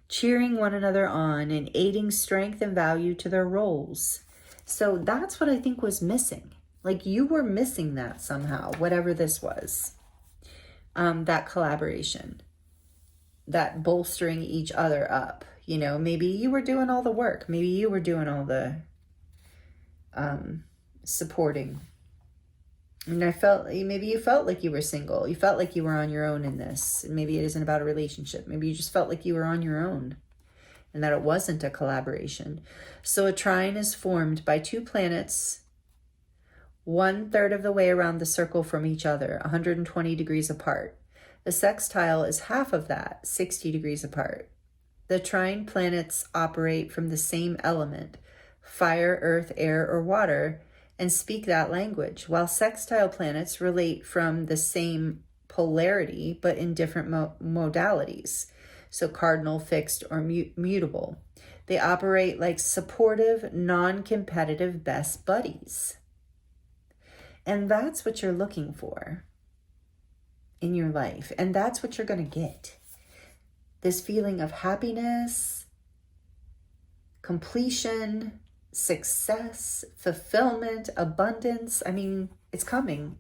cheering one another on, and aiding strength and value to their roles. So that's what I think was missing. Like you were missing that somehow, whatever this was. That collaboration, that bolstering each other up. You know, maybe you were doing all the work. Maybe you were doing all the supporting. And maybe you felt like you were single. You felt like you were on your own in this. Maybe it isn't about a relationship. Maybe you just felt like you were on your own and that it wasn't a collaboration. So a trine is formed by 2 planets 1/3 of the way around the circle from each other, 120 degrees apart. The sextile is half of that, 60 degrees apart. The trine planets operate from the same element, fire, earth, air, or water, and speak that language, while sextile planets relate from the same polarity, but in different modalities. So cardinal, fixed, or mutable. They operate like supportive, non-competitive best buddies. And that's what you're looking for in your life. And that's what you're going to get. This feeling of happiness, completion, success, fulfillment, abundance. I mean, it's coming.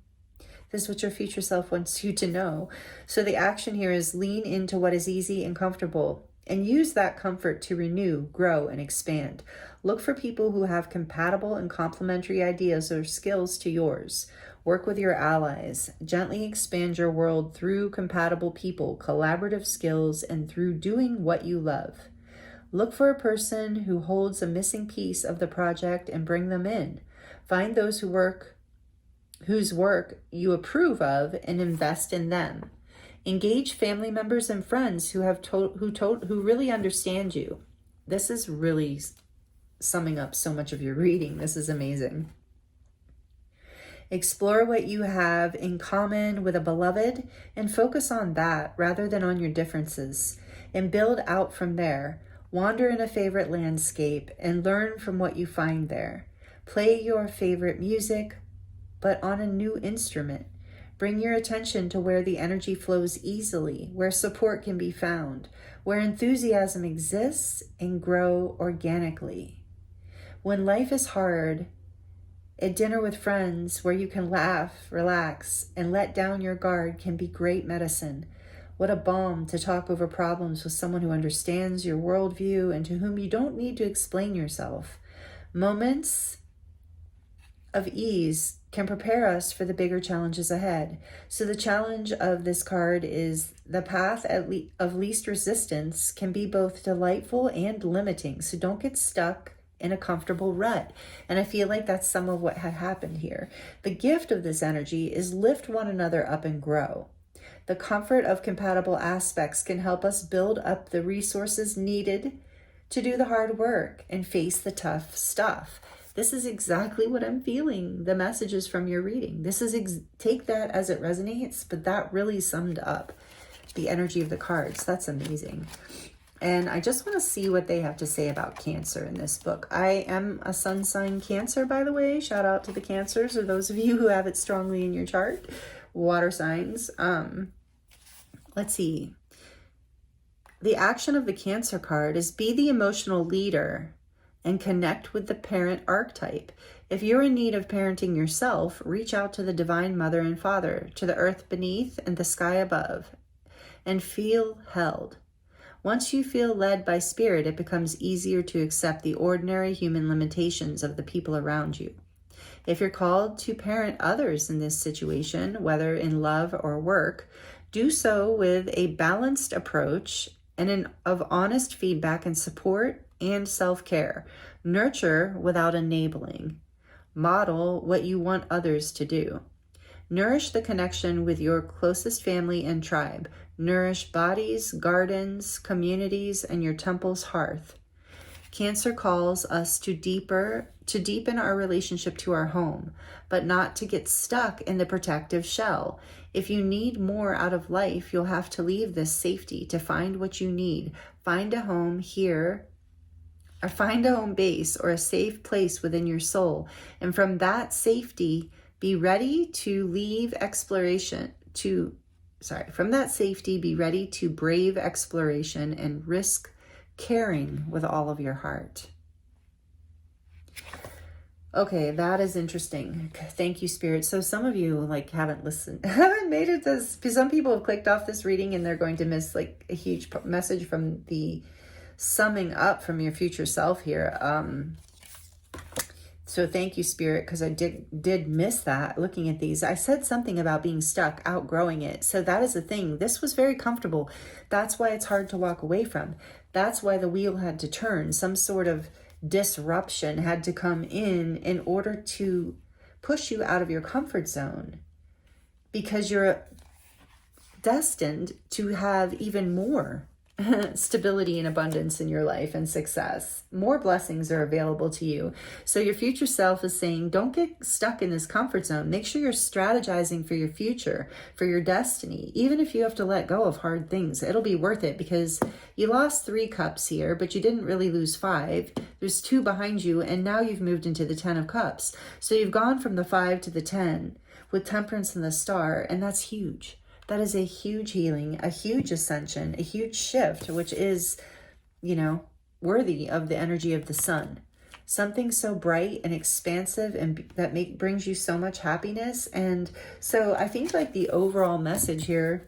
This is what your future self wants you to know. So the action here is lean into what is easy and comfortable and use that comfort to renew, grow, and expand. Look for people who have compatible and complementary ideas or skills to yours. Work with your allies. Gently expand your world through compatible people, collaborative skills, and through doing what you love. Look for a person who holds a missing piece of the project and bring them in. Find those whose work you approve of and invest in them. Engage family members and friends who really understand you. This is really summing up so much of your reading. This is amazing. Explore what you have in common with a beloved and focus on that rather than on your differences, and build out from there. Wander in a favorite landscape and learn from what you find there. Play your favorite music, but on a new instrument. Bring your attention to where the energy flows easily, where support can be found, where enthusiasm exists, and grow organically. When life is hard, a dinner with friends where you can laugh, relax, and let down your guard can be great medicine. What a balm to talk over problems with someone who understands your worldview and to whom you don't need to explain yourself. Moments of ease can prepare us for the bigger challenges ahead. So the challenge of this card is the path of least resistance can be both delightful and limiting. So don't get stuck in a comfortable rut. And I feel like that's some of what had happened here. The gift of this energy is lift one another up and grow. The comfort of compatible aspects can help us build up the resources needed to do the hard work and face the tough stuff. This is exactly what I'm feeling, the messages from your reading. This is take that as it resonates, but that really summed up the energy of the cards. That's amazing. And I just want to see what they have to say about Cancer in this book. I am a sun sign Cancer, by the way. Shout out to the Cancers, or those of you who have it strongly in your chart. Water signs. Let's see. The action of the Cancer card is be the emotional leader and connect with the parent archetype. If you're in need of parenting yourself, reach out to the Divine Mother and Father, to the earth beneath and the sky above, and feel held. Once you feel led by spirit, it becomes easier to accept the ordinary human limitations of the people around you. If you're called to parent others in this situation, whether in love or work, do so with a balanced approach and of honest feedback and support and self-care. Nurture without enabling. Model what you want others to do. Nourish the connection with your closest family and tribe. Nourish bodies, gardens, communities, and your temple's hearth. Cancer calls us to deepen our relationship to our home, but not to get stuck in the protective shell. If you need more out of life, you'll have to leave this safety to find what you need. Find a home here, or find a home base or a safe place within your soul. And from that safety, be ready to leave exploration from that safety, be ready to brave exploration and risk caring with all of your heart. Okay, that is interesting. Thank you, Spirit. So some of you haven't listened, haven't made it this. Some people have clicked off this reading and they're going to miss a huge message from the summing up from your future self here. So thank you, Spirit, because I did miss that looking at these. I said something about being stuck, outgrowing it. So that is the thing. This was very comfortable. That's why it's hard to walk away from. That's why the wheel had to turn. Some sort of disruption had to come in order to push you out of your comfort zone, because you're destined to have even more stability and abundance in your life and success. More blessings are available to you. So your future self is saying, don't get stuck in this comfort zone. Make sure you're strategizing for your future, for your destiny. Even if you have to let go of hard things, it'll be worth it, because you lost 3 cups here, but you didn't really lose 5. There's 2 behind you, and now you've moved into the 10 of cups. So you've gone from the 5 to the 10 with temperance and the star, and that's huge. That is a huge healing, a huge ascension, a huge shift, which is, worthy of the energy of the sun. Something so bright and expansive and that brings you so much happiness. And so I think the overall message here,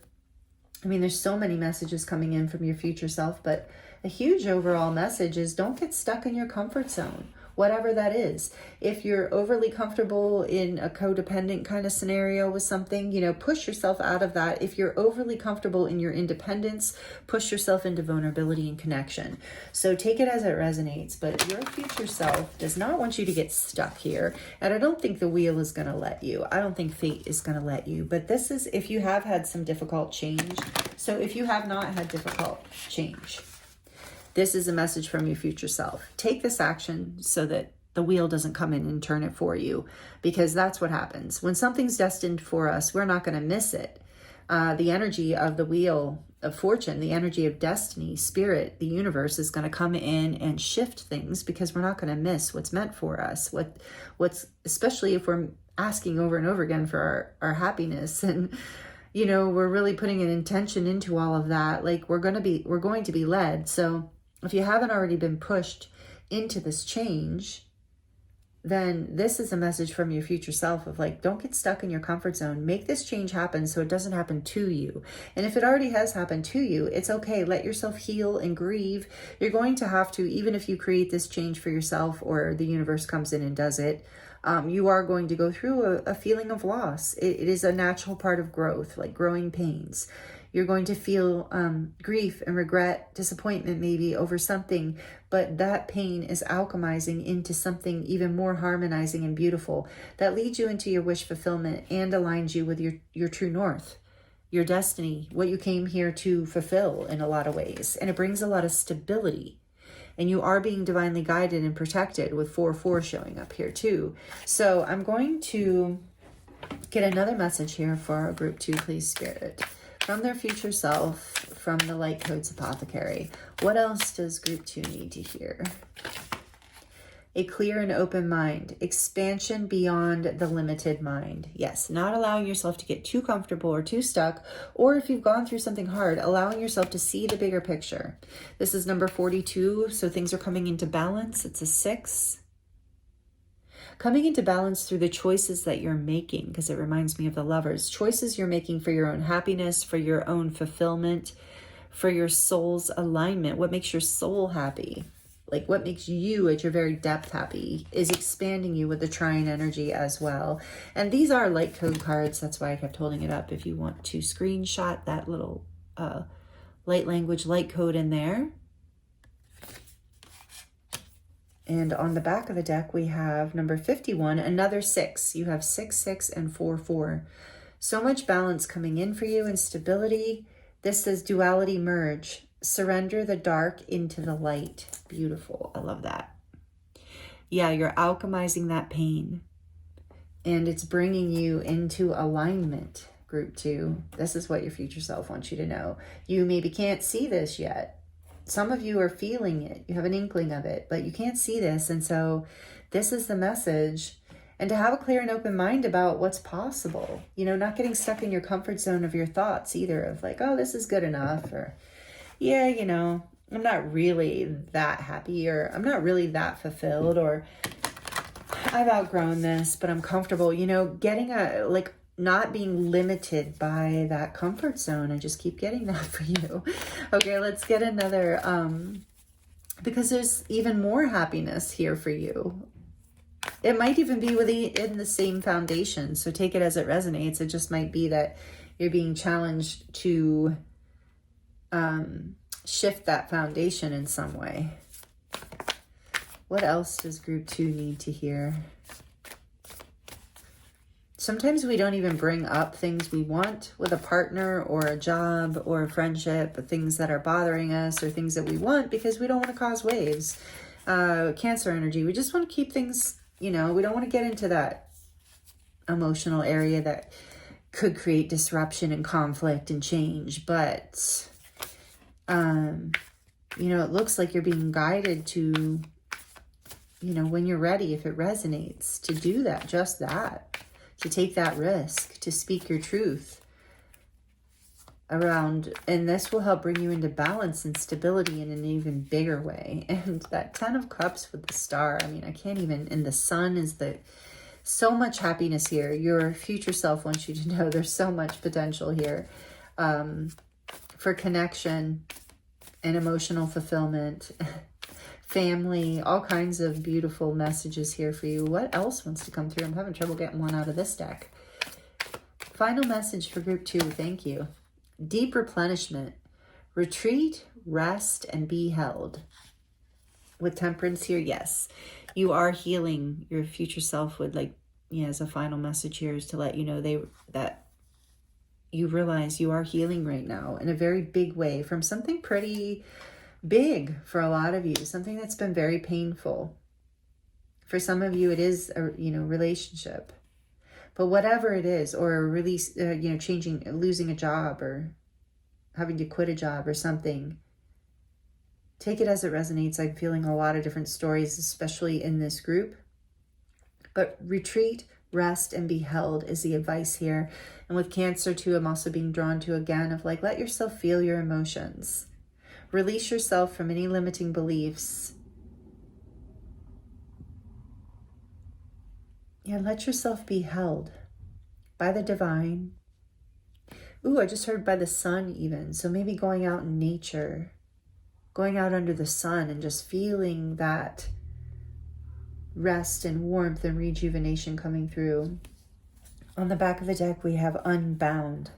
there's so many messages coming in from your future self, but a huge overall message is don't get stuck in your comfort zone. Whatever that is. If you're overly comfortable in a codependent kind of scenario with something, push yourself out of that. If you're overly comfortable in your independence, push yourself into vulnerability and connection. So take it as it resonates, but your future self does not want you to get stuck here. And I don't think the wheel is going to let you. I don't think fate is going to let you, but this is if you have had some difficult change. So if you have not had difficult change, this is a message from your future self. Take this action so that the wheel doesn't come in and turn it for you, because that's what happens. When something's destined for us, we're not going to miss it. The energy of the wheel of fortune, the energy of destiny, spirit, the universe is going to come in and shift things, because we're not going to miss what's meant for us. What's especially if we're asking over and over again for our happiness, and we're really putting an intention into all of that. We're going to be led. So if you haven't already been pushed into this change, then this is a message from your future self of don't get stuck in your comfort zone. Make this change happen so it doesn't happen to you. And if it already has happened to you, it's okay. Let yourself heal and grieve. You're going to have to, even if you create this change for yourself or the universe comes in and does it, you are going to go through a feeling of loss. It is a natural part of growth, like growing pains. You're going to feel grief and regret, disappointment maybe over something, but that pain is alchemizing into something even more harmonizing and beautiful that leads you into your wish fulfillment and aligns you with your true north, your destiny, what you came here to fulfill in a lot of ways. And it brings a lot of stability. And you are being divinely guided and protected with 4-4 showing up here too. So I'm going to get another message here for our group 2, please, Spirit. From their future self, from the Light Codes Apothecary. What else does group 2 need to hear? a clear and open mind, expansion beyond the limited mind. Yes, not allowing yourself to get too comfortable or too stuck, or if you've gone through something hard, allowing yourself to see the bigger picture. This is number 42, so things are coming into balance. It's a 6. Coming into balance through the choices that you're making, because it reminds me of the Lovers. Choices you're making for your own happiness, for your own fulfillment, for your soul's alignment. What makes your soul happy? Like what makes you at your very depth happy is expanding you with the trine energy as well. And these are light code cards. That's why I kept holding it up. If you want to screenshot that little light language light code in there. And on the back of the deck, we have number 51, another 6. You have 6, 6, and 4, 4. So much balance coming in for you and stability. This says duality merge. Surrender the dark into the light. Beautiful. I love that. Yeah, you're alchemizing that pain. And it's bringing you into alignment, group 2. This is what your future self wants you to know. You maybe can't see this yet. Some of you are feeling it. You have an inkling of it, but you can't see this. And so this is the message. And to have a clear and open mind about what's possible. You know, not getting stuck in your comfort zone of your thoughts either, of like, oh, this is good enough. Or, yeah, you know, I'm not really that happy, or I'm not really that fulfilled, or I've outgrown this, but I'm comfortable. You know, getting not being limited by that comfort zone. I just keep getting that for you. Okay, let's get another, because there's even more happiness here for you. It might even be in the same foundation. So take it as it resonates. It just might be that you're being challenged to shift that foundation in some way. What else does group 2 need to hear? Sometimes we don't even bring up things we want with a partner or a job or a friendship, or things that are bothering us or things that we want because we don't want to cause waves. Cancer energy. We just want to keep things, you know, we don't want to get into that emotional area that could create disruption and conflict and change. But, you know, it looks like you're being guided to, you know, when you're ready, if it resonates, to do that, just that. To take that risk, to speak your truth around, and this will help bring you into balance and stability in an even bigger way. And that 10 of Cups with the star, I mean, I can't even, and the sun is so much happiness here. Your future self wants you to know there's so much potential here for connection and emotional fulfillment. Family, all kinds of beautiful messages here for you. What else wants to come through? I'm having trouble getting one out of this deck. Final message for group 2. Thank you. Deep replenishment. Retreat, rest, and be held. With Temperance here, yes. You are healing. Your future self would as a final message here is to let you know that you realize you are healing right now in a very big way from something pretty big for a lot of you, something that's been very painful. For some of you, it is a relationship, but whatever it is, or a release, losing a job or having to quit a job or something. Take it as it resonates. I'm feeling a lot of different stories, especially in this group. But retreat, rest, and be held is the advice here. And with Cancer too, I'm also being drawn to again of let yourself feel your emotions. Release yourself from any limiting beliefs. Yeah, let yourself be held by the divine. Ooh, I just heard by the sun even. So maybe going out in nature, going out under the sun and just feeling that rest and warmth and rejuvenation coming through. On the back of the deck, we have unbound.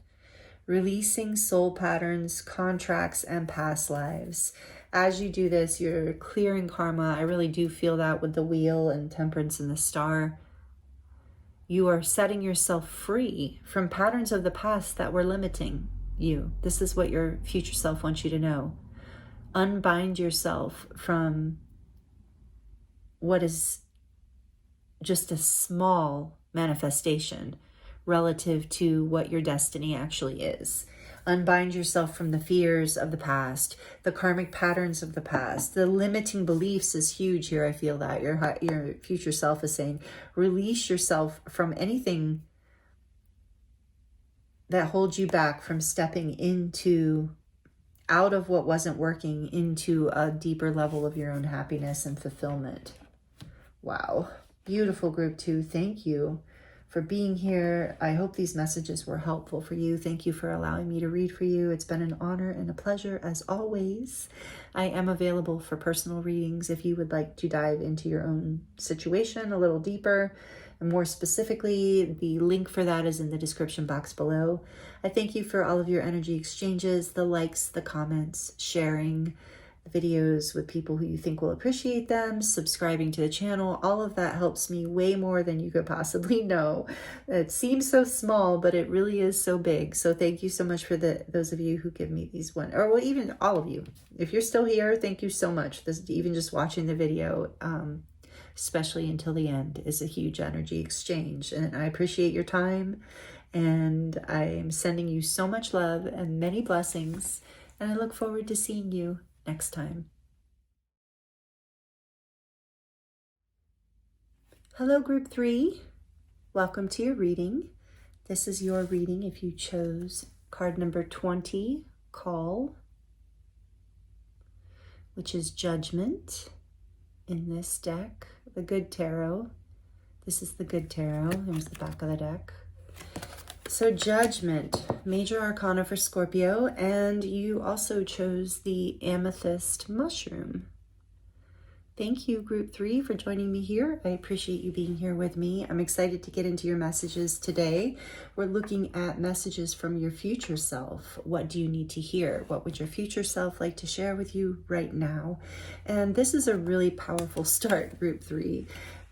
Releasing soul patterns, contracts, and past lives. As you do this, you're clearing karma. I really do feel that with the wheel and Temperance and the star. You are setting yourself free from patterns of the past that were limiting you. This is what your future self wants you to know. Unbind yourself from what is just a small manifestation relative to what your destiny actually is. Unbind yourself from the fears of the past, the karmic patterns of the past. The limiting beliefs is huge here. I feel that your future self is saying, release yourself from anything that holds you back from stepping into, out of what wasn't working, into a deeper level of your own happiness and fulfillment. Wow. Beautiful, group 2. Thank you for being here. I hope these messages were helpful for you. Thank you for allowing me to read for you. It's been an honor and a pleasure as always. I am available for personal readings if you would like to dive into your own situation a little deeper. And more specifically, the link for that is in the description box below. I thank you for all of your energy exchanges, the likes, the comments, sharing the videos with people who you think will appreciate them, subscribing to the channel. All of that helps me way more than you could possibly know. It seems so small, but it really is so big. So thank you so much for those of you who give me these well, even all of you. If you're still here, thank you so much. Even just watching the video, especially until the end, is a huge energy exchange. And I appreciate your time. And I am sending you so much love and many blessings. And I look forward to seeing you next time. Hello, group 3. Welcome to your reading. This is your reading if you chose card number 20, Call, which is Judgment in this deck, the Good Tarot. This is the Good Tarot. Here's the back of the deck. So Judgment, major arcana for Scorpio, and you also chose the Amethyst mushroom. Thank you, group 3, for joining me here. I appreciate you being here with me. I'm excited to get into your messages today. We're looking at messages from your future self. What do you need to hear? What would your future self like to share with you right now? And this is a really powerful start, group 3.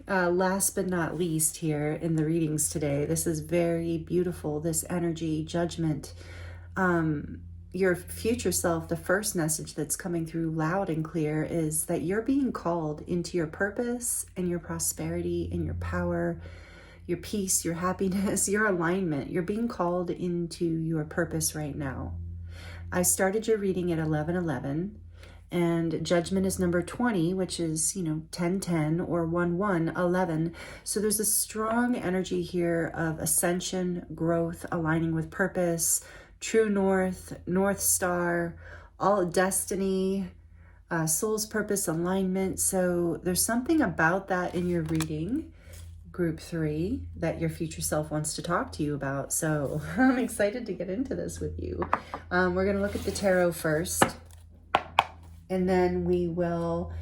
Last but not least here in the readings today, this is very beautiful, this energy, judgment. Your future self, the first message that's coming through loud and clear is that you're being called into your purpose and your prosperity and your power, your peace, your happiness, your alignment. You're being called into your purpose right now. I started your reading at 11:11. And Judgment is number 20, which is, 10:10 or 11:11. So there's a strong energy here of ascension, growth, aligning with purpose, true north, North Star, all destiny, soul's purpose, alignment. So there's something about that in your reading, group 3, that your future self wants to talk to you about. So I'm excited to get into this with you. We're going to look at the tarot first. And then we will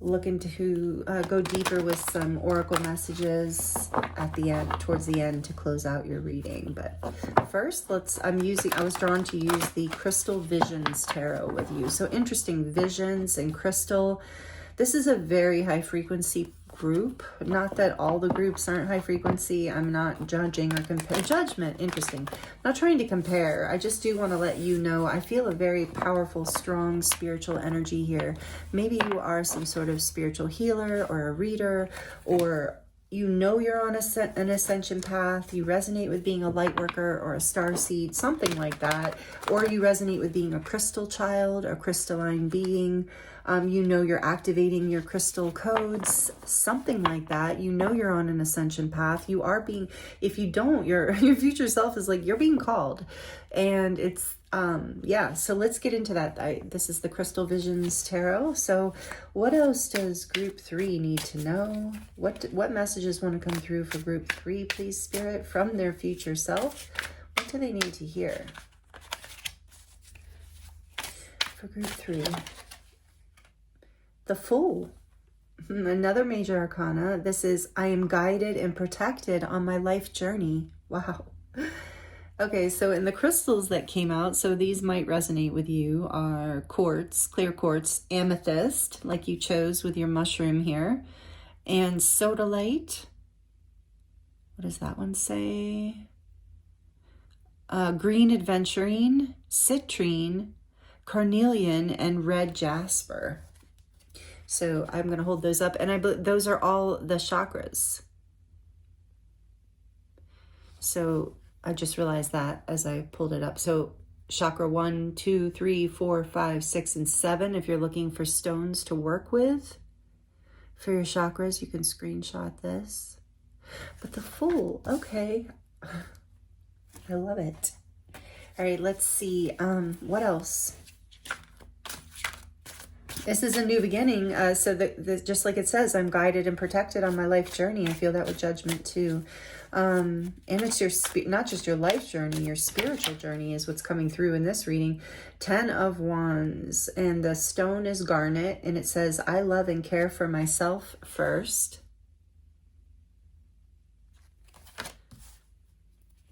look into go deeper with some oracle messages at the end, towards the end, to close out your reading. But first, I was drawn to use the Crystal Visions Tarot with you. So interesting, visions and crystal. This is a very high frequency group. Not that all the groups aren't high frequency. I'm not judging or compare. Judgment, interesting. I'm not trying to compare. I just do want to let you know I feel a very powerful, strong spiritual energy here. Maybe you are some sort of spiritual healer or a reader, or you're on an ascension path. You resonate with being a light worker or a starseed, something like that. Or you resonate with being a crystal child, a crystalline being. You're activating your crystal codes, something like that. You're on an ascension path. You are being, if you don't, your future self is like, you're being called. And it's, so let's get into that. This is the Crystal Visions Tarot. So what else does group 3 need to know? What messages want to come through for group 3, please, Spirit, from their future self? What do they need to hear for group 3? The Fool, another major arcana. This is, I am guided and protected on my life journey. Wow. Okay, so in the crystals that came out, so these might resonate with you, are quartz, clear quartz, amethyst, like you chose with your mushroom here, and sodalite. What does that one say? Green aventurine, citrine, carnelian, and red jasper. So I'm going to hold those up, and those are all the chakras. So I just realized that as I pulled it up. So chakra 1, 2, 3, 4, 5, 6, and 7. If you're looking for stones to work with for your chakras, you can screenshot this. But the Fool, okay. I love it. All right, let's see. What else? This is a new beginning. So just like it says, I'm guided and protected on my life journey. I feel that with Judgment too. And it's your not just your life journey, your spiritual journey is what's coming through in this reading. 10 of Wands, and the stone is garnet, and it says, I love and care for myself first.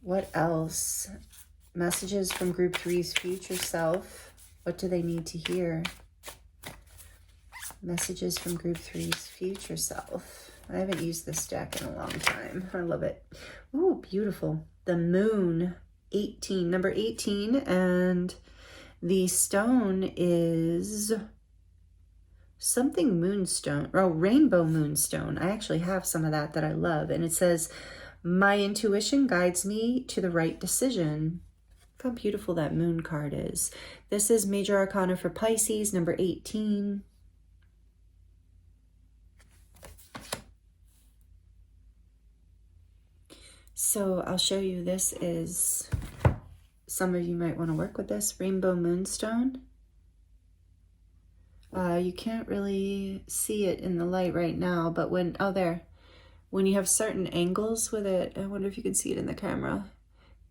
What else? Messages from group 3's future self. What do they need to hear? Messages from group 3's future self. I haven't used this deck in a long time. I love it. Ooh, beautiful. The moon, 18, number 18. And the stone is something moonstone. Oh, rainbow moonstone. I actually have some of that I love. And it says, my intuition guides me to the right decision. Look how beautiful that moon card is. This is Major Arcana for Pisces, number 18. So I'll show you, this is, some of you might want to work with this, Rainbow Moonstone. You can't really see it in the light right now, but when, oh there, when you have certain angles with it, I wonder if you can see it in the camera,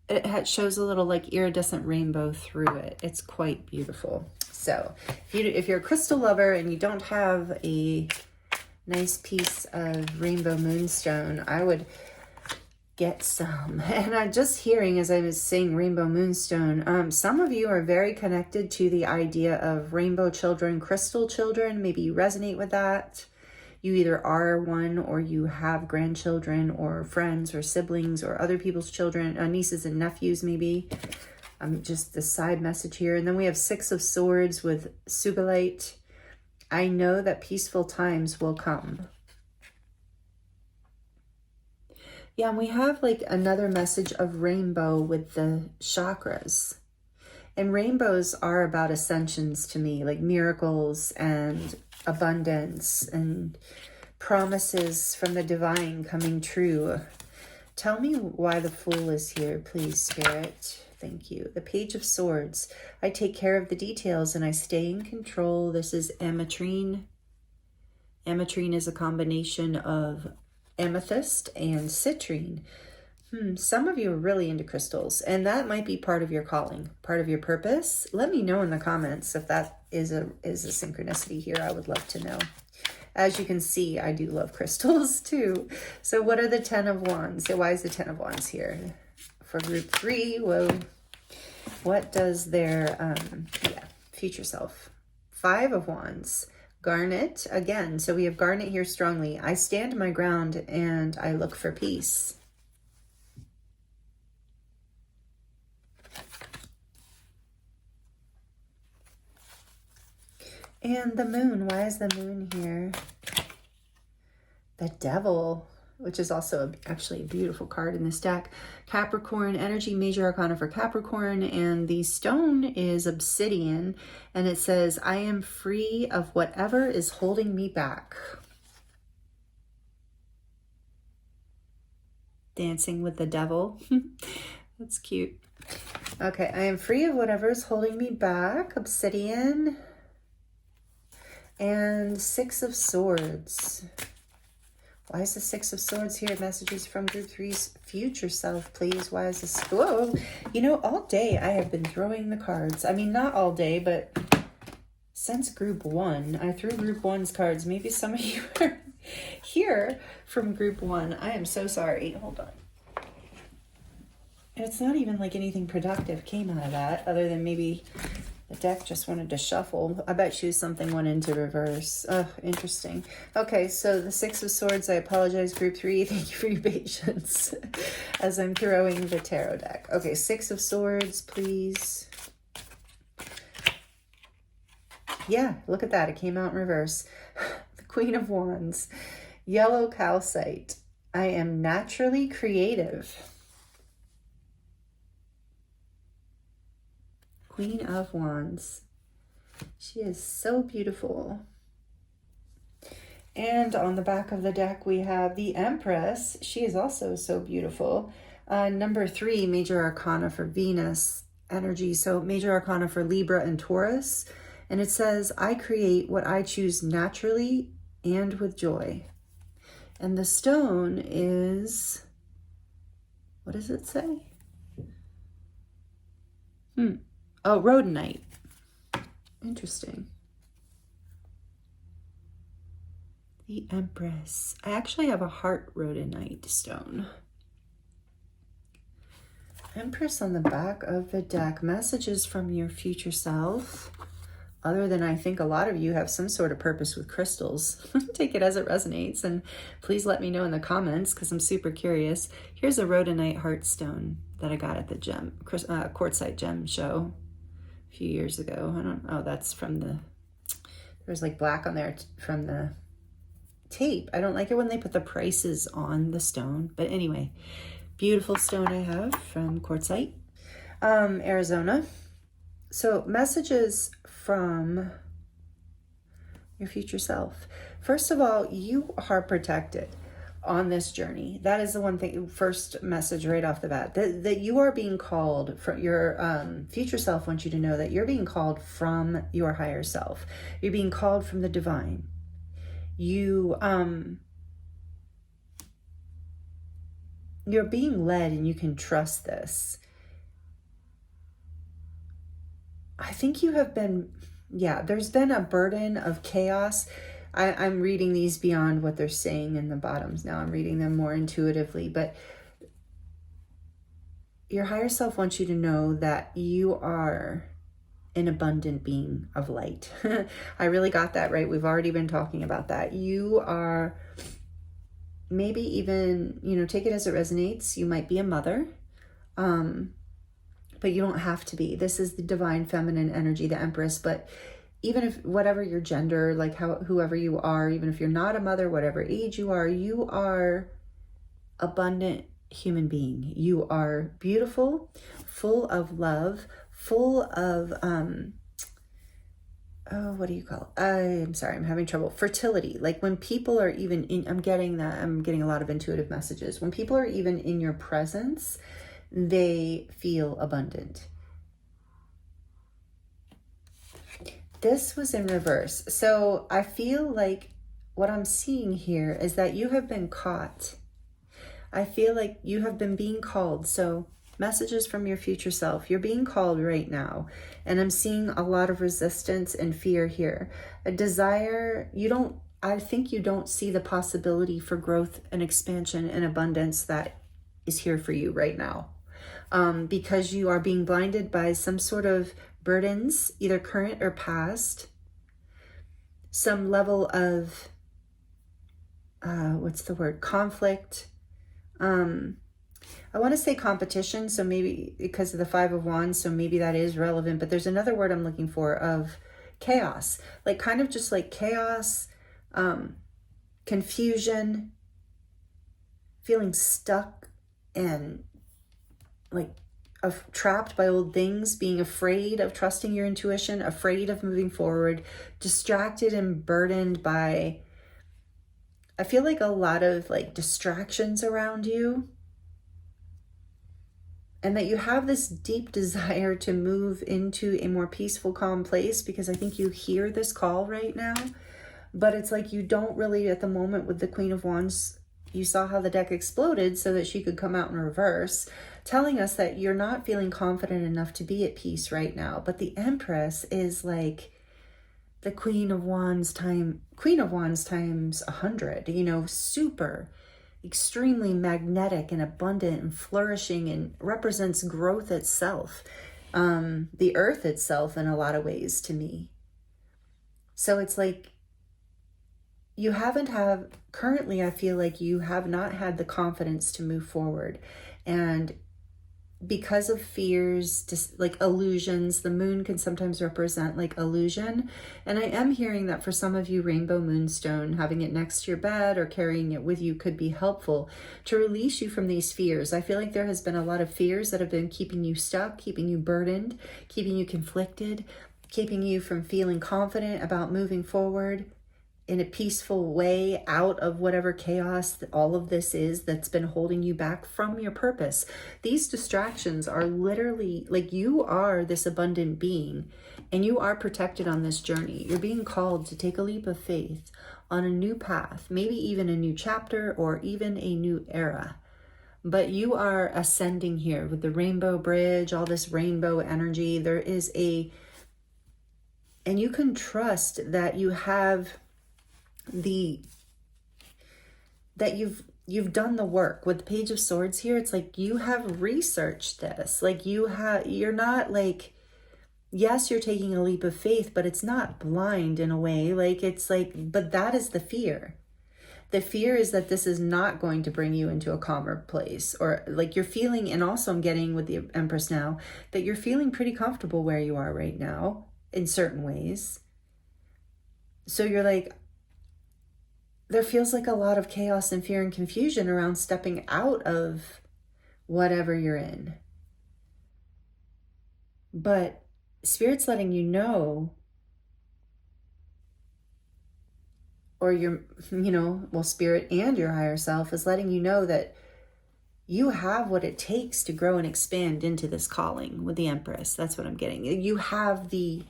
it shows a little like iridescent rainbow through it. It's quite beautiful. So if you're a crystal lover and you don't have a nice piece of Rainbow Moonstone, I would get some. And I'm just hearing, as I was saying, Rainbow Moonstone, some of you are very connected to the idea of rainbow children, crystal children. Maybe you resonate with that. You either are one, or you have grandchildren or friends or siblings or other people's children, nieces and nephews maybe. Just the side message here. And then we have 6 of Swords with Sugalite. I know that peaceful times will come. Yeah, and we have like another message of rainbow with the chakras. And rainbows are about ascensions to me, like miracles and abundance and promises from the divine coming true. Tell me why the Fool is here, please, Spirit. Thank you. The Page of Swords. I take care of the details and I stay in control. This is ametrine. Ametrine is a combination of amethyst and citrine. Some of you are really into crystals, and that might be part of your calling, part of your purpose. Let me know in the comments if that is a synchronicity here. I would love to know. As you can see, I do love crystals too. So what are the 10 of Wands? So why is the 10 of Wands here? For group 3, whoa. What does their future self? 5 of Wands. Garnet, again, so we have garnet here strongly. I stand my ground and I look for peace. And the moon, why is the moon here? The Devil, which is also actually a beautiful card in this deck. Capricorn energy, Major Arcana for Capricorn, and the stone is obsidian, and it says, I am free of whatever is holding me back. Dancing with the Devil. That's cute. Okay, I am free of whatever is holding me back. Obsidian. And 6 of Swords. Why is the 6 of Swords here? Messages from group 3's future self, please. Why is this? Whoa. You know, all day I have been throwing the cards. I mean, not all day, but since group 1, I threw group 1's cards. Maybe some of you are here from group 1. I am so sorry. Hold on. And it's not even like anything productive came out of that, other than maybe the deck just wanted to shuffle. I bet you something went into reverse. Oh, interesting. Okay, so the 6 of Swords, I apologize, group 3. Thank you for your patience as I'm throwing the tarot deck. Okay, 6 of Swords, please. Yeah, look at that. It came out in reverse. The Queen of Wands. Yellow calcite. I am naturally creative. Queen of Wands. She is so beautiful. And on the back of the deck, we have the Empress. She is also so beautiful. Number 3, Major Arcana for Venus energy. So Major Arcana for Libra and Taurus. And it says, I create what I choose naturally and with joy. And the stone is, what does it say? Oh, rhodonite. Interesting. The Empress. I actually have a heart rhodonite stone. Empress on the back of the deck. Messages from your future self. Other than, I think a lot of you have some sort of purpose with crystals. Take it as it resonates, and please let me know in the comments because I'm super curious. Here's a rhodonite heart stone that I got at the Quartzite gem show a few years ago. Oh, that's from there's like black on there from the tape. I don't like it when they put the prices on the stone, but anyway, beautiful stone I have from Quartzite, Arizona. So messages from your future self. First of all, you are protected on this journey. That is the one thing, first message right off the bat, that you are being called from your future self wants you to know that you're being called from your higher self. You're being called from the divine. You're being led, and you can trust this. I think you have been, there's been a burden of chaos. I'm reading these beyond what they're saying in the bottoms now. I'm reading them more intuitively, but your higher self wants you to know that you are an abundant being of light. I really got that right. We've already been talking about that. You are maybe even, take it as it resonates. You might be a mother, but you don't have to be. This is the divine feminine energy, the Empress. But even if whatever your gender, like whoever you are, even if you're not a mother, whatever age you are abundant human being. You are beautiful, full of love, full of, what do you call it? I'm sorry, I'm having trouble. Fertility. Like when people are even in, I'm getting a lot of intuitive messages. When people are even in your presence, they feel abundant. This was in reverse. So I feel like what I'm seeing here is that you have been caught. I feel like you have been being called. So messages from your future self. You're being called right now. And I'm seeing a lot of resistance and fear here. A desire, I think you don't see the possibility for growth and expansion and abundance that is here for you right now. Because you are being blinded by some sort of burdens, either current or past, some level of, conflict. I want to say competition, so maybe because of the 5 of Wands, so maybe that is relevant, but there's another word I'm looking for of chaos, like kind of just like chaos, confusion, feeling stuck and like trapped by old things, being afraid of trusting your intuition, afraid of moving forward, distracted and burdened by, I feel like a lot of like distractions around you, and that you have this deep desire to move into a more peaceful, calm place, because I think you hear this call right now, but it's like you don't really at the moment with the Queen of Wands. You saw how the deck exploded so that she could come out in reverse, telling us that you're not feeling confident enough to be at peace right now. But the Empress is like the Queen of Wands times 100, super, extremely magnetic and abundant and flourishing, and represents growth itself, the earth itself in a lot of ways to me. So it's like, currently I feel like you have not had the confidence to move forward, and because of fears, just like illusions, the moon can sometimes represent like illusion. And I am hearing that for some of you, rainbow moonstone, having it next to your bed or carrying it with you could be helpful to release you from these fears. I feel like there has been a lot of fears that have been keeping you stuck, keeping you burdened, keeping you conflicted, keeping you from feeling confident about moving forward in a peaceful way out of whatever chaos that all of this is that's been holding you back from your purpose. These distractions are literally like, you are this abundant being and you are protected on this journey. You're being called to take a leap of faith on a new path, maybe even a new chapter or even a new era. But you are ascending here with the rainbow bridge, all this rainbow energy. There is and you can trust that you have that you've done the work. With the Page of Swords here, it's like you have researched this. Like you're not like, yes, you're taking a leap of faith, but it's not blind in a way. Like it's like, but that is the fear. The fear is that this is not going to bring you into a calmer place, or like you're feeling, and also I'm getting with the Empress now, that you're feeling pretty comfortable where you are right now in certain ways. So you're like, there feels like a lot of chaos and fear and confusion around stepping out of whatever you're in. But Spirit's letting you know, or Spirit and your higher self is letting you know that you have what it takes to grow and expand into this calling with the Empress. That's what I'm getting. You have the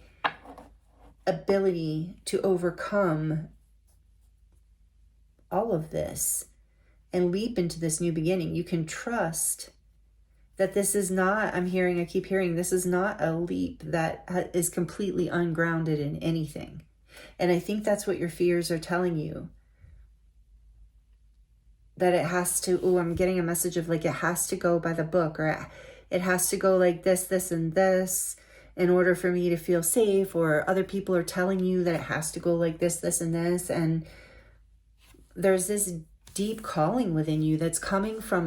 ability to overcome all of this and leap into this new beginning. You can trust that this is not, I keep hearing, this is not a leap that is completely ungrounded in anything. And I think that's what your fears are telling you. That it has to, I'm getting a message of like, it has to go by the book, or it has to go like this, this, and this in order for me to feel safe, or other people are telling you that it has to go like this, this, and this. And there's this deep calling within you that's coming from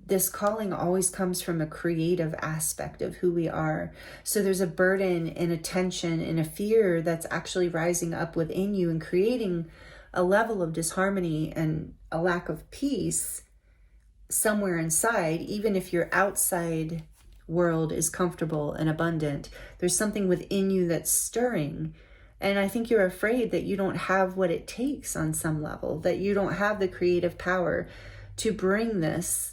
this calling always comes from a creative aspect of who we are. So there's a burden and a tension and a fear that's actually rising up within you and creating a level of disharmony and a lack of peace somewhere inside. Even if your outside world is comfortable and abundant, there's something within you that's stirring. And I think you're afraid that you don't have what it takes on some level, that you don't have the creative power to bring this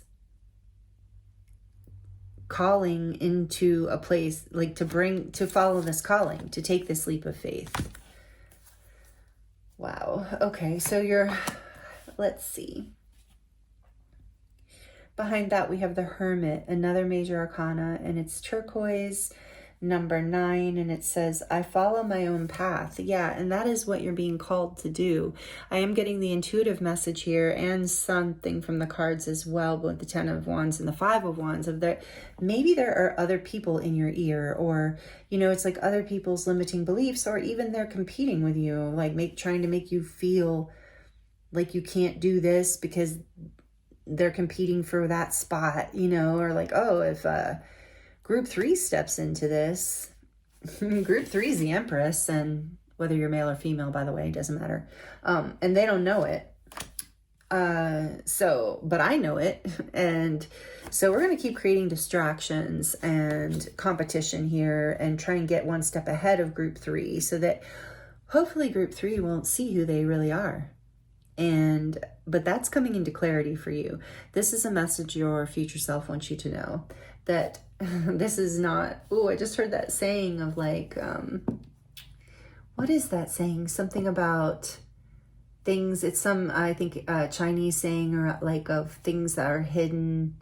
calling into a place, like to follow this calling, to take this leap of faith. Wow. Okay. So let's see. Behind that, we have the Hermit, another major arcana, and it's turquoise, number 9, and it says, I follow my own path. Yeah, and that is what you're being called to do. I am getting the intuitive message here and something from the cards as well, with the 10 of Wands and the 5 of Wands, of that maybe there are other people in your ear, or, it's like other people's limiting beliefs, or even they're competing with you, like trying to make you feel like you can't do this because they're competing for that spot, or like, oh, if Group 3 steps into this. Group 3 is the Empress, and whether you're male or female, by the way, doesn't matter. And they don't know it. But I know it. And so we're going to keep creating distractions and competition here and try and get one step ahead of Group 3 so that hopefully Group 3 won't see who they really are. But that's coming into clarity for you. This is a message your future self wants you to know, that this is not, I just heard that saying of like, what is that saying? Something about things, it's some, I think, Chinese saying, or like of things that are hidden.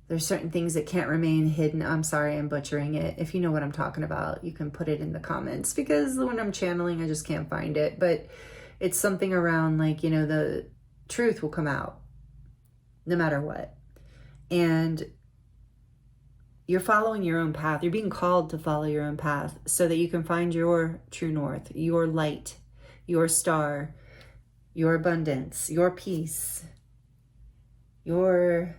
There's certain things that can't remain hidden. I'm sorry, I'm butchering it. If you know what I'm talking about, you can put it in the comments, because when I'm channeling, I just can't find it. But it's something around like, the truth will come out no matter what. And you're following your own path. You're being called to follow your own path so that you can find your true north, your light, your star, your abundance, your peace, your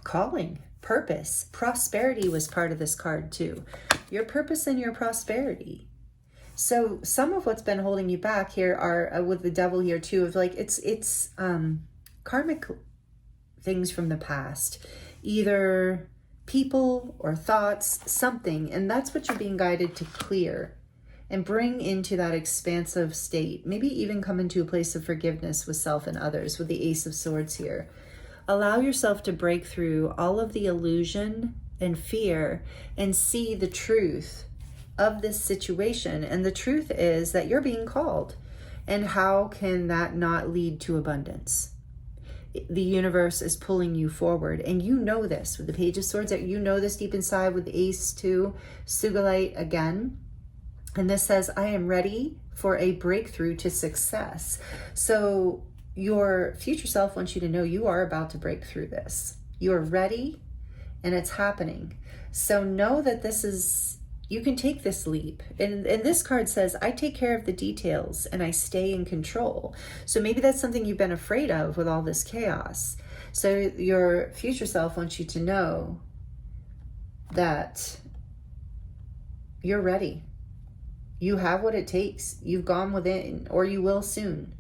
calling, purpose, prosperity was part of this card too. Your purpose and your prosperity. So some of what's been holding you back here are with the devil here too, of like, it's karmic things from the past, either people or thoughts, something. And that's what you're being guided to clear and bring into that expansive state. Maybe even come into a place of forgiveness with self and others with the Ace of Swords here. Allow yourself to break through all of the illusion and fear and see the truth of this situation. And the truth is that you're being called. And how can that not lead to abundance? The universe is pulling you forward. And you know this with the Page of Swords, that you know this deep inside with the Ace too, Sugilite again. And this says, I am ready for a breakthrough to success. So your future self wants you to know you are about to break through this. You are ready and it's happening. So know that this is, you can take this leap. And this card says, I take care of the details and I stay in control. So maybe that's something you've been afraid of with all this chaos. So your future self wants you to know that you're ready. You have what it takes. You've gone within, or you will soon.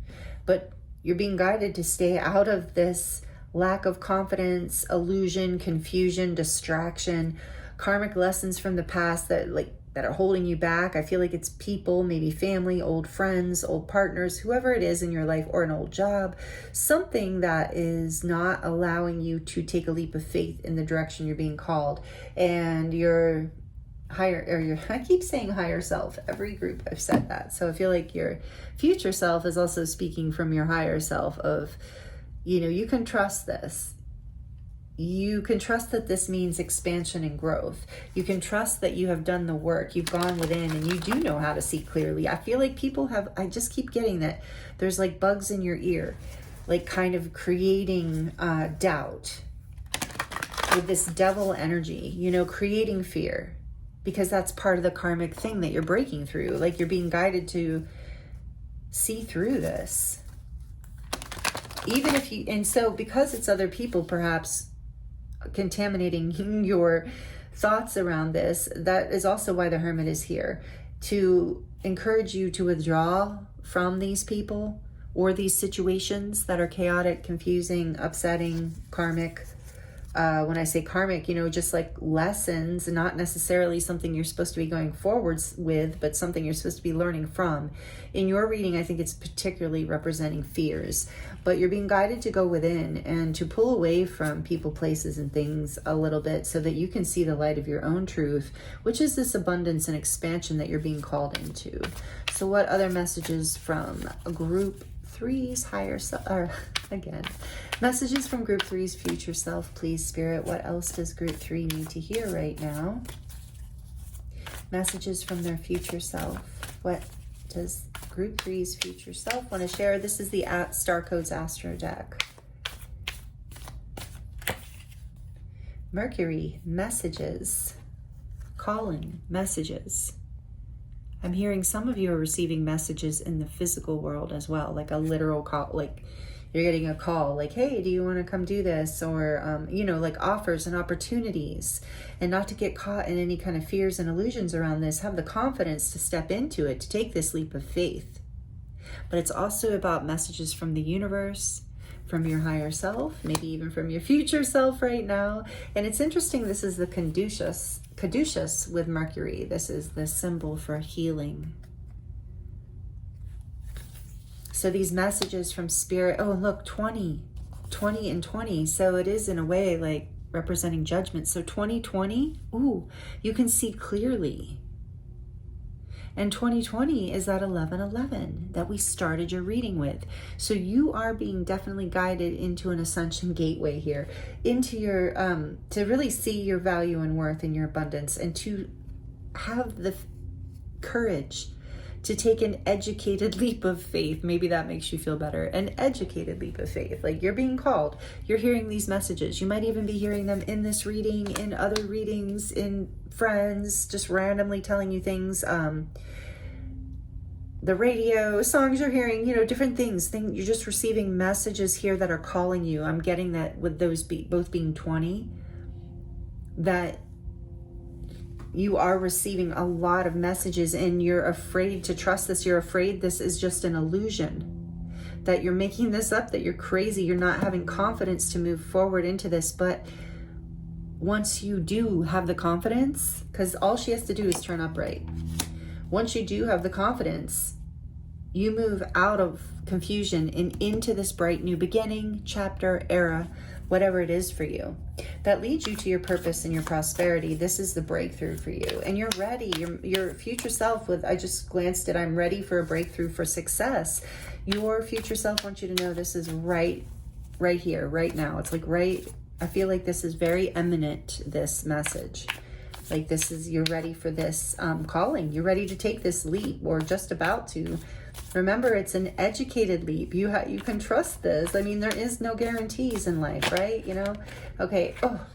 But you're being guided to stay out of this lack of confidence, illusion, confusion, distraction, karmic lessons from the past that are holding you back. I feel like it's people, maybe family, old friends, old partners, whoever it is in your life, or an old job, something that is not allowing you to take a leap of faith in the direction you're being called. And your I keep saying higher self, every group I've said that. So I feel like your future self is also speaking from your higher self of, you can trust this. You can trust that this means expansion and growth. You can trust that you have done the work. You've gone within and you do know how to see clearly. I feel like I just keep getting that there's like bugs in your ear, like kind of creating doubt with this devil energy, creating fear. Because that's part of the karmic thing that you're breaking through. Like you're being guided to see through this. Even if and so because it's other people perhaps contaminating your thoughts around this, that is also why the Hermit is here. To encourage you to withdraw from these people or these situations that are chaotic, confusing, upsetting, karmic. When I say karmic, just like lessons, not necessarily something you're supposed to be going forwards with, but something you're supposed to be learning from. In your reading, I think it's particularly representing fears, but you're being guided to go within and to pull away from people, places, and things a little bit so that you can see the light of your own truth, which is this abundance and expansion that you're being called into. So what other messages from Group 3's higher self, or again, messages from Group 3's future self, please, Spirit. What else does Group 3 need to hear right now? Messages from their future self. What does Group 3's future self want to share? This is the Star Codes Astro deck. Mercury, messages. Calling, messages. I'm hearing some of you are receiving messages in the physical world as well, like a literal call, like you're getting a call like, hey, do you want to come do this? Or, like offers and opportunities, and not to get caught in any kind of fears and illusions around this. Have the confidence to step into it, to take this leap of faith. But it's also about messages from the universe, from your higher self, maybe even from your future self right now. And it's interesting, this is the caduceus with Mercury. This is the symbol for healing. So these messages from Spirit, oh, look, 20 and 20. So it is in a way like representing judgment. So 2020, ooh, you can see clearly. And 2020 is that 1111 that we started your reading with. So you are being definitely guided into an ascension gateway here, into your, to really see your value and worth and your abundance, and to have the courage to take an educated leap of faith. Maybe that makes you feel better. An educated leap of faith. Like you're being called. You're hearing these messages. You might even be hearing them in this reading, in other readings, in friends, just randomly telling you things. the radio, songs you're hearing, different things. You're just receiving messages here that are calling you. I'm getting that with those both being 20, that you are receiving a lot of messages and you're afraid to trust this. You're afraid this is just an illusion, that you're making this up, that you're crazy. You're not having confidence to move forward into this. But once you do have the confidence, because all she has to do is turn upright. Once you do have the confidence, you move out of confusion and into this bright new beginning, chapter, era, whatever it is for you, that leads you to your purpose and your prosperity. This is the breakthrough for you. And you're ready. Your future self I just glanced at, I'm ready for a breakthrough for success. Your future self wants you to know this is right here, right now. It's like I feel like this is very eminent, this message. Like you're ready for this calling. You're ready to take this leap, or just about to. Remember, it's an educated leap. You can trust this. I mean, there is no guarantees in life, right? Okay.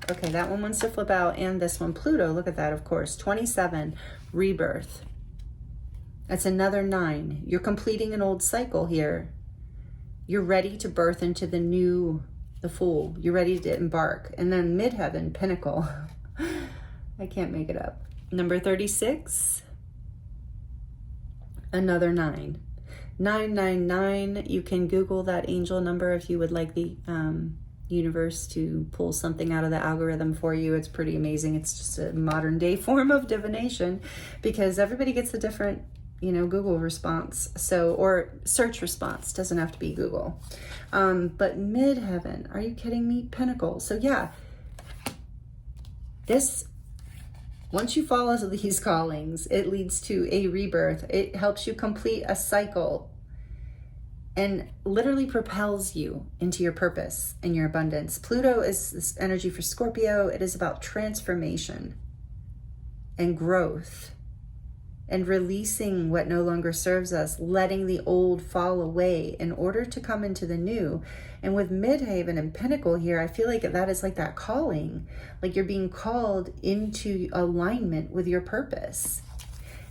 Okay. That one wants to flip out, and this one, Pluto. Look at that, of course. 27, rebirth. That's another 9. You're completing an old cycle here. You're ready to birth into the new, the Fool. You're ready to embark. And then midheaven, pinnacle. I can't make it up. Number 36, another 9. 999. You can Google that angel number if you would like the universe to pull something out of the algorithm for you. It's pretty amazing. It's just a modern day form of divination, because everybody gets a different, Google response. Or search response. Doesn't have to be Google. But midheaven, are you kidding me? Pinnacle. So yeah, once you follow these callings, it leads to a rebirth. It helps you complete a cycle and literally propels you into your purpose and your abundance. Pluto is this energy for Scorpio. It is about transformation and growth and releasing what no longer serves us, letting the old fall away in order to come into the new. And with midheaven and pinnacle here, I feel like that is like that calling, like you're being called into alignment with your purpose.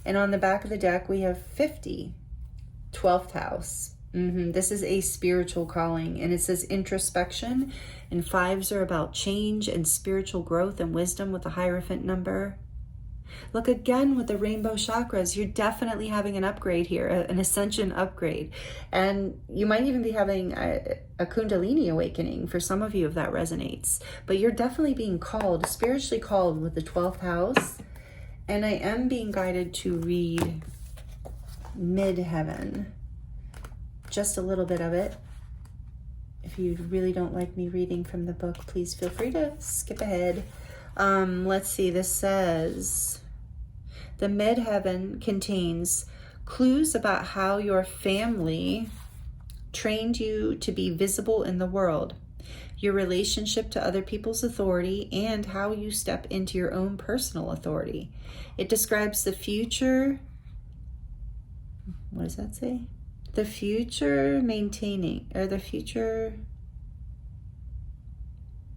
And on the back of the deck, we have 50, 12th house. This is a spiritual calling, and it says introspection, and 5s are about change and spiritual growth and wisdom with the Hierophant number. Look again with the rainbow chakras. You're definitely having an upgrade here, an ascension upgrade. And you might even be having a Kundalini awakening for some of you if that resonates. But you're definitely being called, spiritually called with the 12th house. And I am being guided to read midheaven. Just a little bit of it. If you really don't like me reading from the book, please feel free to skip ahead. Let's see, this says, the midheaven contains clues about how your family trained you to be visible in the world, your relationship to other people's authority, and how you step into your own personal authority. It describes the future. What does that say? The future maintaining, or the future.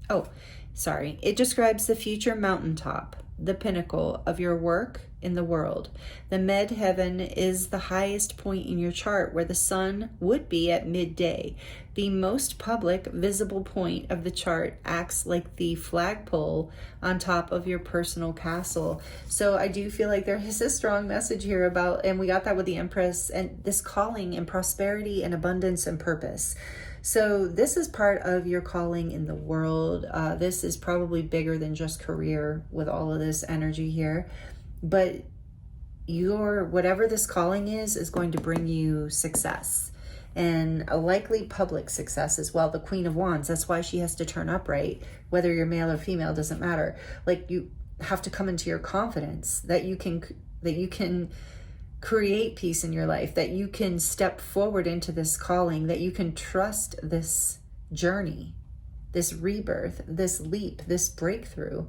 Oh, sorry. It describes the future mountaintop, the pinnacle of your work in the world. The midheaven is the highest point in your chart, where the sun would be at midday. The most public visible point of the chart acts like the flagpole on top of your personal castle. So I do feel like there is a strong message here about, and we got that with the Empress, and this calling and prosperity and abundance and purpose. So this is part of your calling in the world. This is probably bigger than just career with all of this energy here. But whatever this calling is going to bring you success, and a likely public success as well. The Queen of Wands, that's why she has to turn upright. Whether you're male or female, doesn't matter. Like, you have to come into your confidence that you can create peace in your life, that you can step forward into this calling, that you can trust this journey, this rebirth, this leap, this breakthrough.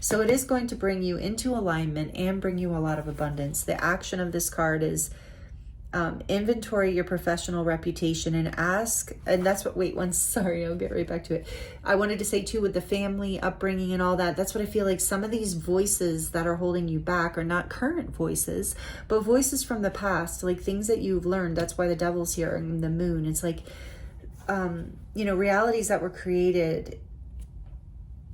So it is going to bring you into alignment and bring you a lot of abundance. The action of this card is Inventory your professional reputation and ask, and that's what, wait, one, sorry, I'll get right back to it. I wanted to say too, with the family upbringing and all that, that's what I feel like some of these voices that are holding you back are not current voices, but voices from the past, like things that you've learned. That's why the devil's here and the moon. It's like, you know, realities that were created,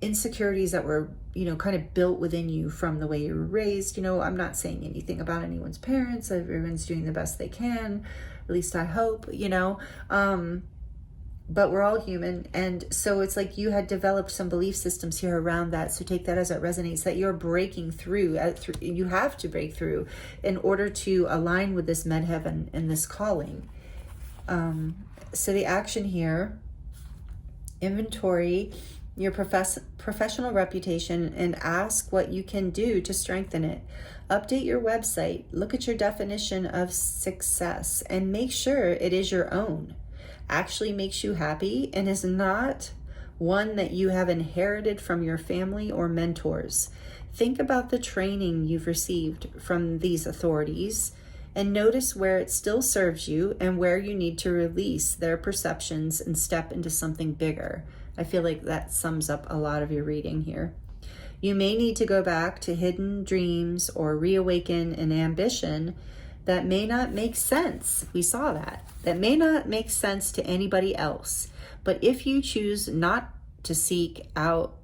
insecurities that were, you know, kind of built within you from the way you were raised. You know, I'm not saying anything about anyone's parents. Everyone's doing the best they can, at least I hope, you know, but we're all human. And so it's like you had developed some belief systems here around that. So take that as it resonates, that you're breaking through. You have to break through in order to align with this midheaven and this calling. So the action here, inventory your professional reputation and ask what you can do to strengthen it. Update your website, look at your definition of success, and make sure it is your own, actually makes you happy, and is not one that you have inherited from your family or mentors. Think about the training you've received from these authorities and notice where it still serves you and where you need to release their perceptions and step into something bigger. I feel like that sums up a lot of your reading here. You may need to go back to hidden dreams or reawaken an ambition that may not make sense. We saw that. That may not make sense to anybody else. But if you choose not to seek out,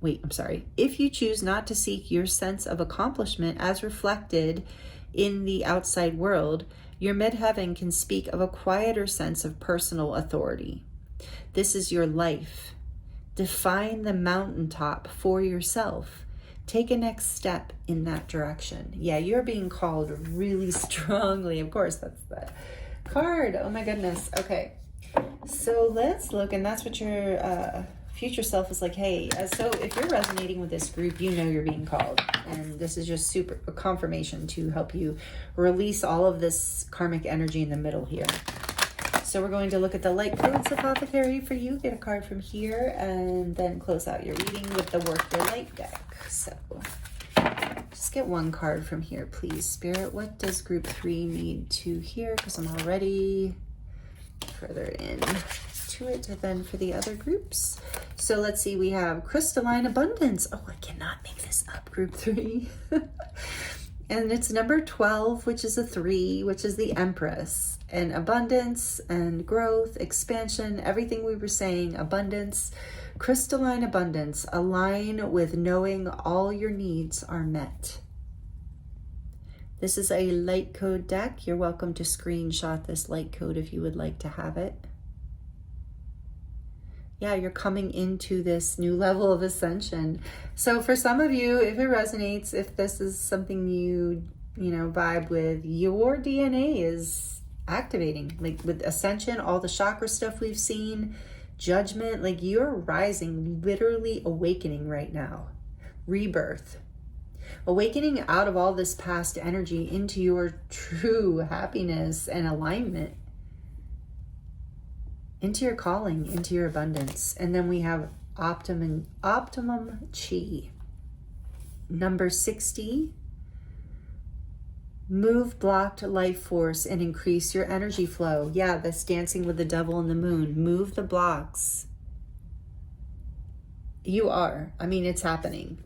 if you choose not to seek your sense of accomplishment as reflected in the outside world, your midheaven can speak of a quieter sense of personal authority. This is your life. Define the mountaintop for yourself. Take a next step in that direction. Yeah, you're being called really strongly. Of course, that's the card. Oh my goodness. Okay. So let's look, and that's what your future self is like. Hey, so if you're resonating with this group, you know you're being called. And this is just super confirmation to help you release all of this karmic energy in the middle here. So we're going to look at the Light Codes Apothecary for you. Get a card from here and then close out your reading with the Work Your Light deck. So just get one card from here, please. Spirit, what does group 3 need to hear? Because I'm already further in to it than for the other groups. So let's see, we have Crystalline Abundance. Oh, I cannot make this up, group 3. And it's number 12, which is a 3, which is the Empress. And abundance and growth, expansion, everything we were saying, abundance, crystalline abundance, align with knowing all your needs are met. This is a light code deck. You're welcome to screenshot this light code if you would like to have it. Yeah, you're coming into this new level of ascension. So for some of you, if it resonates, if this is something you vibe with, your DNA is activating, like with ascension, all the chakra stuff we've seen, judgment, like you're rising, literally awakening right now. Rebirth. Awakening out of all this past energy into your true happiness and alignment, into your calling, into your abundance. And then we have optimum chi. Number 60. Move blocked life force and increase your energy flow. Yeah, that's dancing with the devil and the moon. Move the blocks. You are. I mean, it's happening.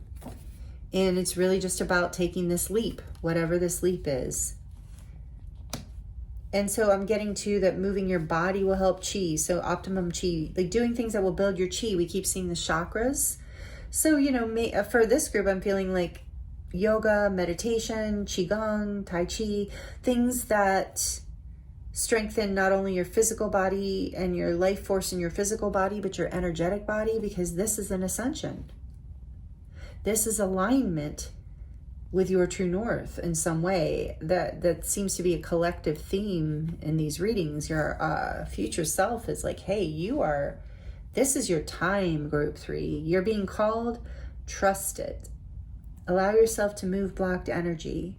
And it's really just about taking this leap, whatever this leap is. And so I'm getting to that moving your body will help chi. So optimum chi, like doing things that will build your chi. We keep seeing the chakras. So, for this group, I'm feeling like yoga, meditation, qigong, tai chi, things that strengthen not only your physical body and your life force in your physical body, but your energetic body, because this is an ascension. This is alignment with your true north in some way. That seems to be a collective theme in these readings. Your future self is like, hey, this is your time, group 3. You're being called, trust it. Allow yourself to move blocked energy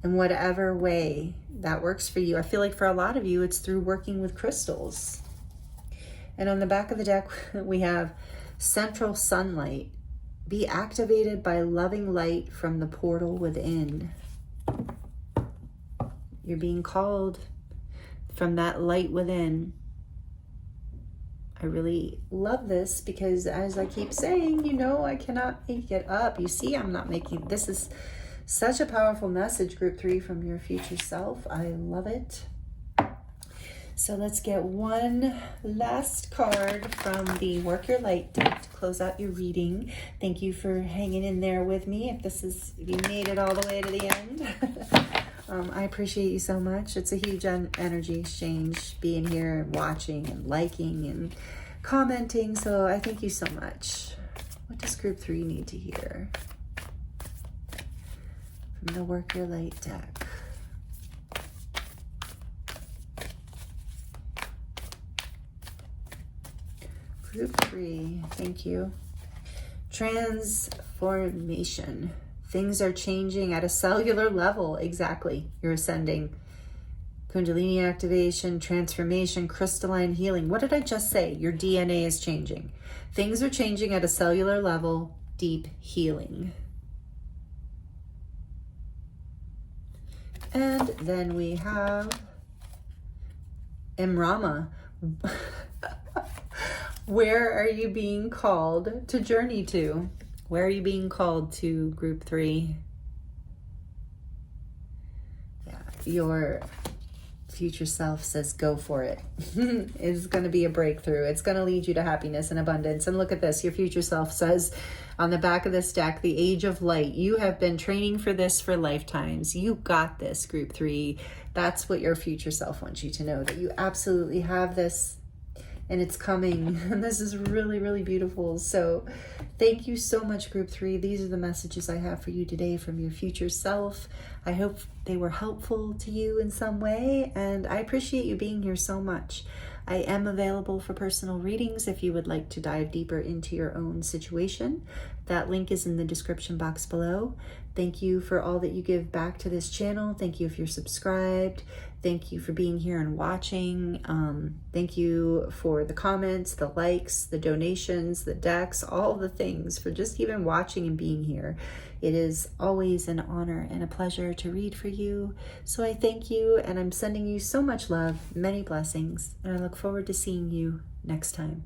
in whatever way that works for you. I feel like for a lot of you, it's through working with crystals. And on the back of the deck, we have central sunlight. Be activated by loving light from the portal within. You're being called from that light within. I really love this because, as I keep saying, you know, I cannot make it up. You see, I'm not making, this is such a powerful message, group 3, from your future self. I love it. So let's get one last card from the Work Your Light deck to close out your reading. Thank you for hanging in there with me. If you made it all the way to the end, I appreciate you so much. It's a huge energy exchange being here and watching and liking and commenting. So I thank you so much. What does group 3 need to hear from the Work Your Light deck? Group 3, thank you. Transformation. Things are changing at a cellular level. Exactly. You're ascending. Kundalini activation, transformation, crystalline healing. What did I just say? Your DNA is changing. Things are changing at a cellular level. Deep healing. And then we have Imrama. Where are you being called to journey to? Where are you being called to, group 3? Yeah, your future self says go for it. It's going to be a breakthrough. It's going to lead you to happiness and abundance. And look at this. Your future self says on the back of this deck, the age of light. You have been training for this for lifetimes. You got this, group 3. That's what your future self wants you to know, that you absolutely have this. And it's coming. And this is really, really beautiful. So thank you so much, group 3. These are the messages I have for you today from your future self. I hope they were helpful to you in some way. And I appreciate you being here so much. I am available for personal readings if you would like to dive deeper into your own situation. That link is in the description box below. Thank you for all that you give back to this channel. Thank you if you're subscribed. Thank you for being here and watching. Thank you for the comments, the likes, the donations, the decks, all the things, for just even watching and being here. It is always an honor and a pleasure to read for you. So I thank you, and I'm sending you so much love, many blessings, and I look forward to seeing you next time.